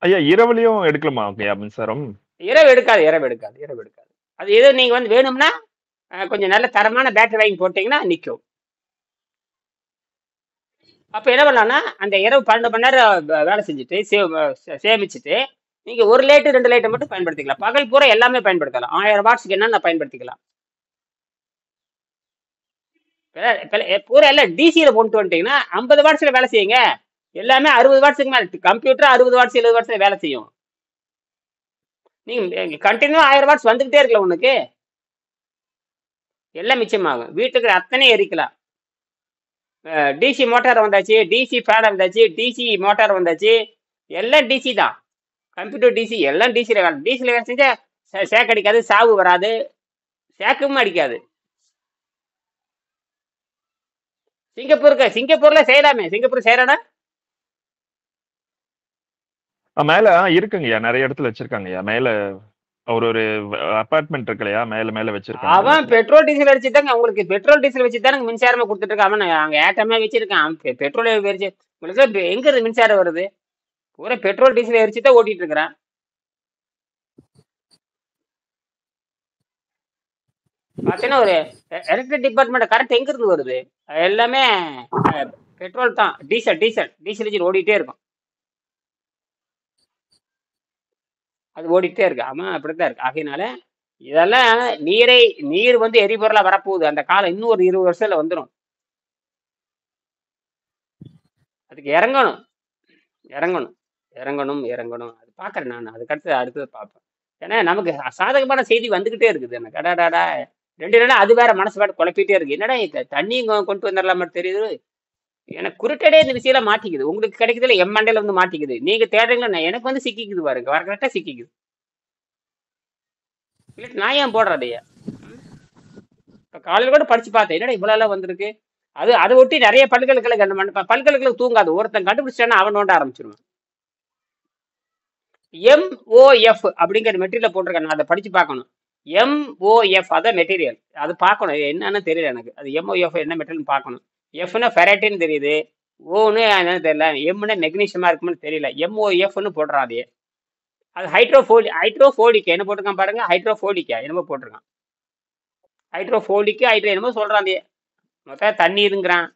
ஐயா இரவுலயும் எடுக்கலாமா மின்சாரம்? இரவு எடுக்காது. அது ஏதோ நீங்க வந்து வேணும்னா கொஞ்சம் நல்ல தரமான பேட்டரி வாங்கி போட்டீங்கன்னா நிற்கும். அப்ப என்ன பண்ணலாம்னா, அந்த இரவு 12 மணி நேரம் வேலை செஞ்சுட்டு சேமிச்சுட்டு நீங்க 1 லைட் 2 லைட்டை மட்டும் பயன்படுத்திக்கலாம். பகல் பூரா எல்லாமே பயன்படுத்தலாம். 1000 வாட்ஸ்க்கு என்னன்னு பயன்படுத்திக்கலாம். பூரா எல்லாம் டிசியில கொண்டு வந்துட்டீங்கன்னா 50 வாட்ஸ்ல வேலை செய்யுங்க. எல்லாமே 60 வாட்ஸுக்கு மேல. கம்ப்யூட்டர் 60 வாட்ஸ் 70 வாட்ஸ்ல வேலை செய்யும். நீங்க கண்டினியூ 1000 வாட்ஸ் வந்துகிட்டே இருக்கலாம், உனக்கு எல்லாம் மிச்சமாகும். வீட்டுக்கு அத்தனை எரிக்கலாம். டிசி மோட்டார் வந்தாச்சு, டிசி ஃபேன் வந்தாச்சு, டிசி மோட்டார் வந்தாச்சு, எல்லாம் டிசி தான். கம்ப்யூட்டர் டிசி, எல்லாம் டிசியில் வேலை. டிசியில் வேலை செஞ்சா சேக் அடிக்காது, சாவு வராது, சேக்கும் அடிக்காது. சிங்கப்பூர்ல செய்யலாமே. சிங்கப்பூர் செய்யறானா? மேல இருக்குங்கய்யா, நிறைய இடத்துல வச்சிருக்காங்கய்யா. மேல ஒரு அபார்ட்மெண்ட் இருக்கு இல்லையா, மேல வச்சிருக்காங்க. அவன் பெட்ரோல் டீசல் அடிச்சுட்டாங்க. உங்களுக்கு பெட்ரோல் டீசல் வச்சுதானே மின்சாரமா கொடுத்துட்டு இருக்கான். அவன் அங்க ஏட்டமே வச்சிருக்கான். பெட்ரோல் எரிச்சு உங்களுக்கு எங்க இருந்து மின்சாரம் வருது? பூரா பெட்ரோல் டீசல் எரிச்சுதான் ஓட்டிட்டு இருக்கிறான். பார்த்தீங்கன்னா ஒரு எலக்ட்ரிக் டிபார்ட்மெண்ட் கரண்ட் எங்க இருந்து வருது? எல்லாமே பெட்ரோல் தான், டீசல் ஓடிட்டே இருக்கும். அது ஓடிட்டே இருக்கு. ஆமா, அப்படித்தான் இருக்கு. ஆகையினால இதெல்லாம் நீர் வந்து எரிபொருளா வரப்போகுது. அந்த காலம் இன்னும் ஒரு 20 வருஷத்துல வந்துடும். அதுக்கு இறங்கணும். அது பாக்குறேன் நான். அதுக்கு அடுத்தது பார்ப்பேன். ஏன்னா நமக்கு சாதகமான செய்தி வந்துகிட்டே இருக்குது. எனக்கு அடாடாடா 2 நாளா அது வேற மனசு வேற குழப்பிட்டே இருக்கு. என்னடா தண்ணி கொண்டு வந்துடலாமா தெரியுது. எனக்கு குருட்டடே இந்த விஷயம் மாட்டிக்குது. உங்களுக்கு கிடைக்குதுல மண்டையில வந்து மாட்டிக்குது. நீங்க தேடுறீங்களா, எனக்கு வந்து சிக்கிக்குது பாருங்க, வர கரெக்டா சிக்கிக்குது. இல்லை நான் ஏன் போடுறதையா? இப்போ காலையில் கூட படிச்சு பார்த்தேன், என்னடா இவ்வளோ வந்திருக்கு. அதை ஒட்டி நிறைய பல்கலைக்கழகம் தூங்காது. ஒருத்தன் கண்டுபிடிச்சானா அவன் நோண்ட ஆரம்பிச்சிருவான். MOF அப்படிங்கிற மெட்டீரியல் போட்டிருக்கேன், நான் அதை படிச்சு பார்க்கணும். MOF அதான் மெட்டீரியல், அது பார்க்கணும் என்னன்னு தெரியல எனக்கு. அது MOF என்ன மெட்டீரியல் பார்க்கணும். எஃப்னா ஃபெரட்டின்னு தெரியுது, ஓன்னு என்னன்னு தெரியல, எம்னா மெக்னீஷியமா இருக்குன்னு தெரியல. MOFன்னு போடுறான். அது ஹைட்ரோஃபோலிக் என்ன போட்டிருக்கான் பாருங்க, ஹைட்ரோஃபோலிக்கா என்னமோ போட்டிருக்கான். ஹைட்ரோஃபோலிக்கு என்னமோ சொல்றான். மொத்தம் தண்ணீருங்கிறான்,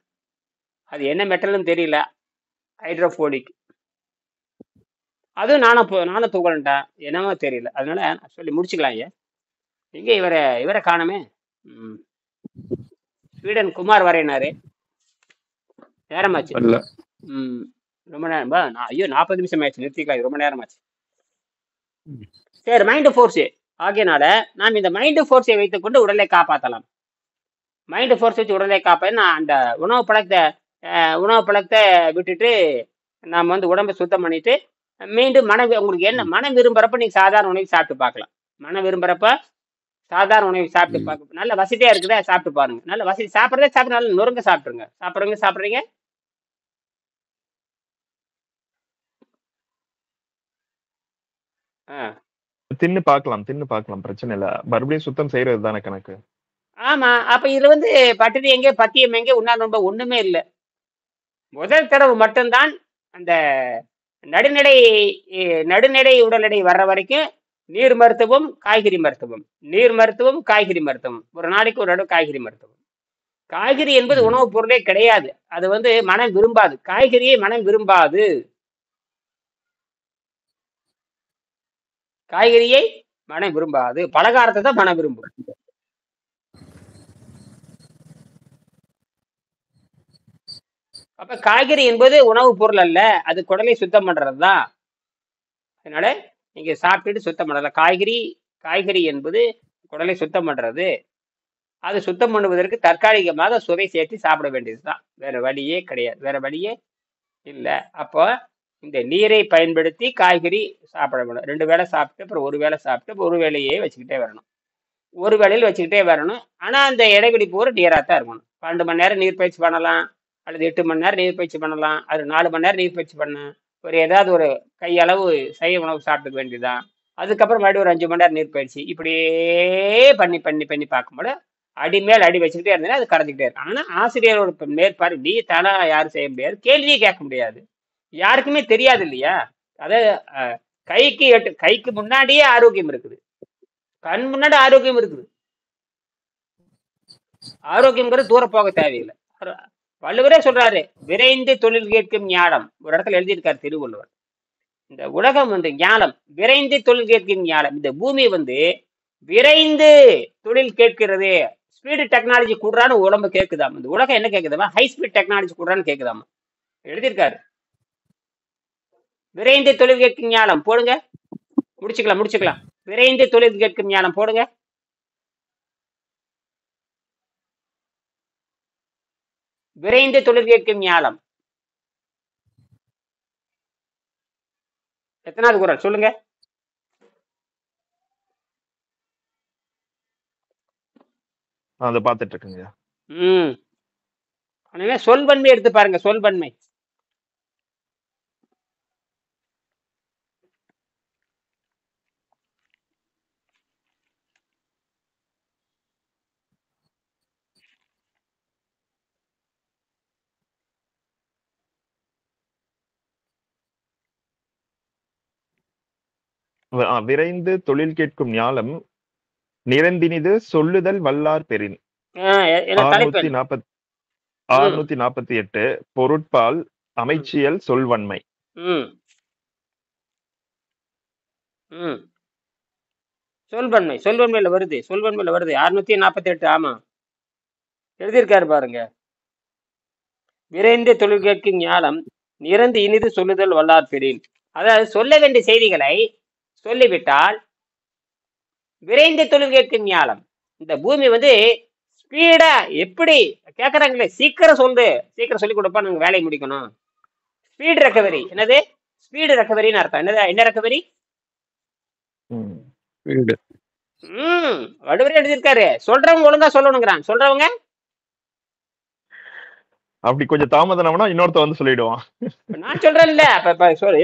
அது என்ன மெட்டல்னு தெரியல. ஹைட்ரோஃபோலிக் அதுவும் நானும் தூக்கலன்ட்டேன், என்னமோ தெரியல. அதனால சொல்லி முடிச்சுக்கலாம். எங்க இவரை காணமே. ஸ்வீடன் குமார் வரையினாரு, நேரமாச்சு. ரொம்ப நேரம். ஐயோ 40 நிமிஷம் ஆயிடுச்சு, நிறுத்திக்கலாம். ரொம்ப நேரமாச்சு. சரி, மைண்ட் ஃபோர்ஸ். ஆகியனால நாம் இந்த மைண்ட் ஃபோர்ஸை வைத்துக்கொண்டு உடலை காப்பாற்றலாம். மைண்ட் ஃபோர்ஸ் வச்சு உடலை காப்பேன். நான் அந்த உணவு பழக்கத்தை விட்டுட்டு நாம் வந்து உடம்பை சுத்தம் பண்ணிட்டு மீண்டும் உங்களுக்கு என்ன மனம் விரும்புறப்ப நீங்க சாதாரண உணவு சாப்பிட்டு பார்க்கலாம். மனம் விரும்புறப்ப சாதாரண உணவு சாப்பிட்டு பார்க்க நல்ல வசதியா இருக்குதா, சாப்பிட்டு பாருங்க. நல்ல வசதி சாப்பிட்றதே சாப்பிட்டு நல்ல நொறுங்க சாப்பிட்ருங்க. சாப்பிட்றீங்க தின்னு பார்க்கலாம், பிரச்சனை இல்லை. மறுபடியும் சுத்தம் செய்யறது தானே கணக்கு. ஆமா. அப்ப இதுல வந்து பட்டினி எங்கே, பத்தியம் எங்கே, உண்ணா நோன்பு ஒண்ணுமே இல்ல. முதல் தடவை மட்டும்தான் அந்த நடுநிலை நடுநிலை உடல் எடை வர்ற வரைக்கும் நீர் மருத்துவம், காய்கறி மருத்துவம், நீர் மருத்துவம், காய்கறி மருத்துவம். ஒரு நாளைக்கு ஒரு தடவை காய்கறி மருத்துவம். காய்கறி என்பது ம். உணவுப் பொருளே கிடையாது. அது வந்து மனம் விரும்பாது. காய்கறியை மனம் விரும்பாது. காய்கறியை மனம் விரும்பாது. பலகாரத்தை தான் மனம் விரும்பும். அப்ப காய்கறி என்பது உணவுப் பொருள் அல்ல. அது குடலை சுத்தம் பண்றதுதான். அதனால நீங்க சாப்பிட்டுட்டு சுத்தம் பண்ணலாம். காய்கறி என்பது குடலை சுத்தம் பண்றது. அது சுத்தம் பண்ணுவதற்கு தற்காலிகமாக சுவை சேர்த்து சாப்பிட வேண்டியதுதான். வேற வழியே கிடையாது. வேற வழியே இல்ல. அப்போ இந்த நீரை பயன்படுத்தி காய்கறி சாப்பிட வேணும். 2 வேளை சாப்பிட்டு அப்புறம் ஒரு வேளை சாப்பிட்டு அப்புறம் ஒரு வேளையே வச்சுக்கிட்டே வரணும். ஒரு வேளையில் வச்சுக்கிட்டே வரணும். ஆனா அந்த இடைவெளி பூரா நீரா தான் இருக்கணும். 12 மணி நேரம் நீர் பயிற்சி பண்ணலாம், அல்லது 8 மணி நேரம் நீர் பயிற்சி பண்ணலாம், அது 4 மணி நேரம் நீர் பயிற்சி பண்ணலாம். ஒரு ஏதாவது ஒரு கையளவு சைவ உணவு சாப்பிட்டுக்க வேண்டியதுதான். அதுக்கப்புறம் மறுபடியும் ஒரு 5 மணி நேரம் நீர் பயிற்சி. இப்படியே பண்ணி பண்ணி பண்ணி பார்க்கும்போது அடி மேல் அடி வச்சுக்கிட்டே இருந்தேன்னா அது கரைஞ்சிக்கிட்டே இருக்கும். ஆனா ஆசிரியரோட மேற்பார்வை நீ தானா யாரும் செய்ய முடியாது, கேள்வியே கேட்க முடியாது, யாருக்குமே தெரியாது இல்லையா. அதாவது கைக்கு முன்னாடியே ஆரோக்கியம் இருக்குது, கண் முன்னாடி ஆரோக்கியம் இருக்குது. ஆரோக்கியம்ங்கிறது தூர போக தேவையில்லை. வள்ளுவரே சொல்றாரு, விரைந்து தொழில் கேட்கும் ஞானம். ஒரு இடத்துல எழுதியிருக்காரு திருவள்ளுவர். இந்த உலகம் வந்து ஞானம், விரைந்து தொழில் கேட்கும் ஞானம். இந்த பூமி வந்து விரைந்து தொழில் கேட்கிறது. ஸ்பீடு டெக்னாலஜி கூடுறான்னு உடம்பு கேட்குதாம். இந்த உலகம் என்ன கேட்குதாமா, ஹை ஸ்பீட் டெக்னாலஜி கூடுறான்னு கேட்குதாமா. எழுதியிருக்காரு. விரைந்து தொழில் கேட்கும் ஞானம் போடுங்க, முடிச்சுக்கலாம். விரைந்து தொழில் கேட்கும் ஞானம் போடுங்க. விரைந்து தொழில் கேட்கும் ஞானம் எத்தனாவது குறள் சொல்லுங்க. அதை பார்த்துட்டு இருக்குங்க. சொல்வன்மை எடுத்து பாருங்க. சொல்வன்மை விரைந்து தொழில் கேட்கும் ஞானம் நிறைந்தினிது சொல்லுதல் வல்லார் பெறின். 648 பொருட்பால் அமைச்சியல் சொல்வன்மை. சொல்வன்மையில வருது. 648. ஆமா, எழுதியிருக்காரு பாருங்க. விரைந்து தொழில் கேட்கும் ஞானம் நிறந்து இனிது சொல்லுதல் வல்லார் பெறின். அதாவது சொல்ல வேண்டிய செய்திகளை சொல்லிவிட்டால் விரைந்து தொழில் கேட்கும் ஞானம். இந்த பூமி வந்து ஸ்பீடா எப்படி கேட்கறாங்களே, சீக்கிரம் சொல்லி கொடுப்பா, நாங்க வேலையை முடிக்கணும். Speed recovery. என்னது ஸ்பீடு ரெக்கவரின்னு அர்த்தம்? என்ன ரெக்கவரி? வடுவரே எழுதியிருக்காரு. சொல்றவங்க ஒழுங்கா சொல்லணுங்கிறான். சொல்றவங்க அப்படி கொஞ்சம் தாமதம்னா இன்னொருத்த வந்து சொல்லிடுவான். நான் சொல்றேன் இல்ல,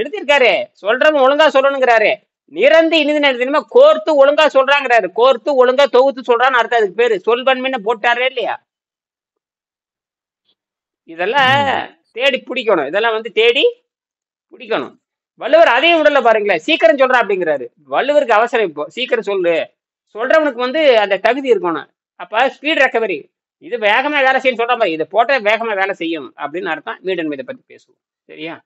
எழுதியிருக்காரு. சொல்றவங்க ஒழுங்கா சொல்லணுங்கிறாரு. நிறந்து இனிதுன்னு எழுதினா கோர்த்து ஒழுங்கா சொல்றாங்கிறாரு. கோர்த்து ஒழுங்கா தொகுத்து சொல்றான்னு அர்த்தம். அதுக்கு பேரு சொல்வன்மைன்னு போட்டாரே இல்லையா. இதெல்லாம் தேடி பிடிக்கணும். இதெல்லாம் வந்து தேடி பிடிக்கணும். வள்ளுவர் அதையும் உடல பாருங்களேன், சீக்கிரம் சொல்றான் அப்படிங்கிறாரு. வள்ளுவருக்கு அவசரம். இப்போ சீக்கிரம் சொல்றவனுக்கு வந்து அந்த தகுதி இருக்கணும். அப்ப ஸ்பீட் ரெக்கவரி, இது வேகமா வேலை செய்யும் சொல்ற மாதிரி, இதை போட்ட வேகமா வேலை செய்யும் அப்படின்னு அர்த்தம். மீண்டும் இதை பத்தி பேசுவோம். சரியா?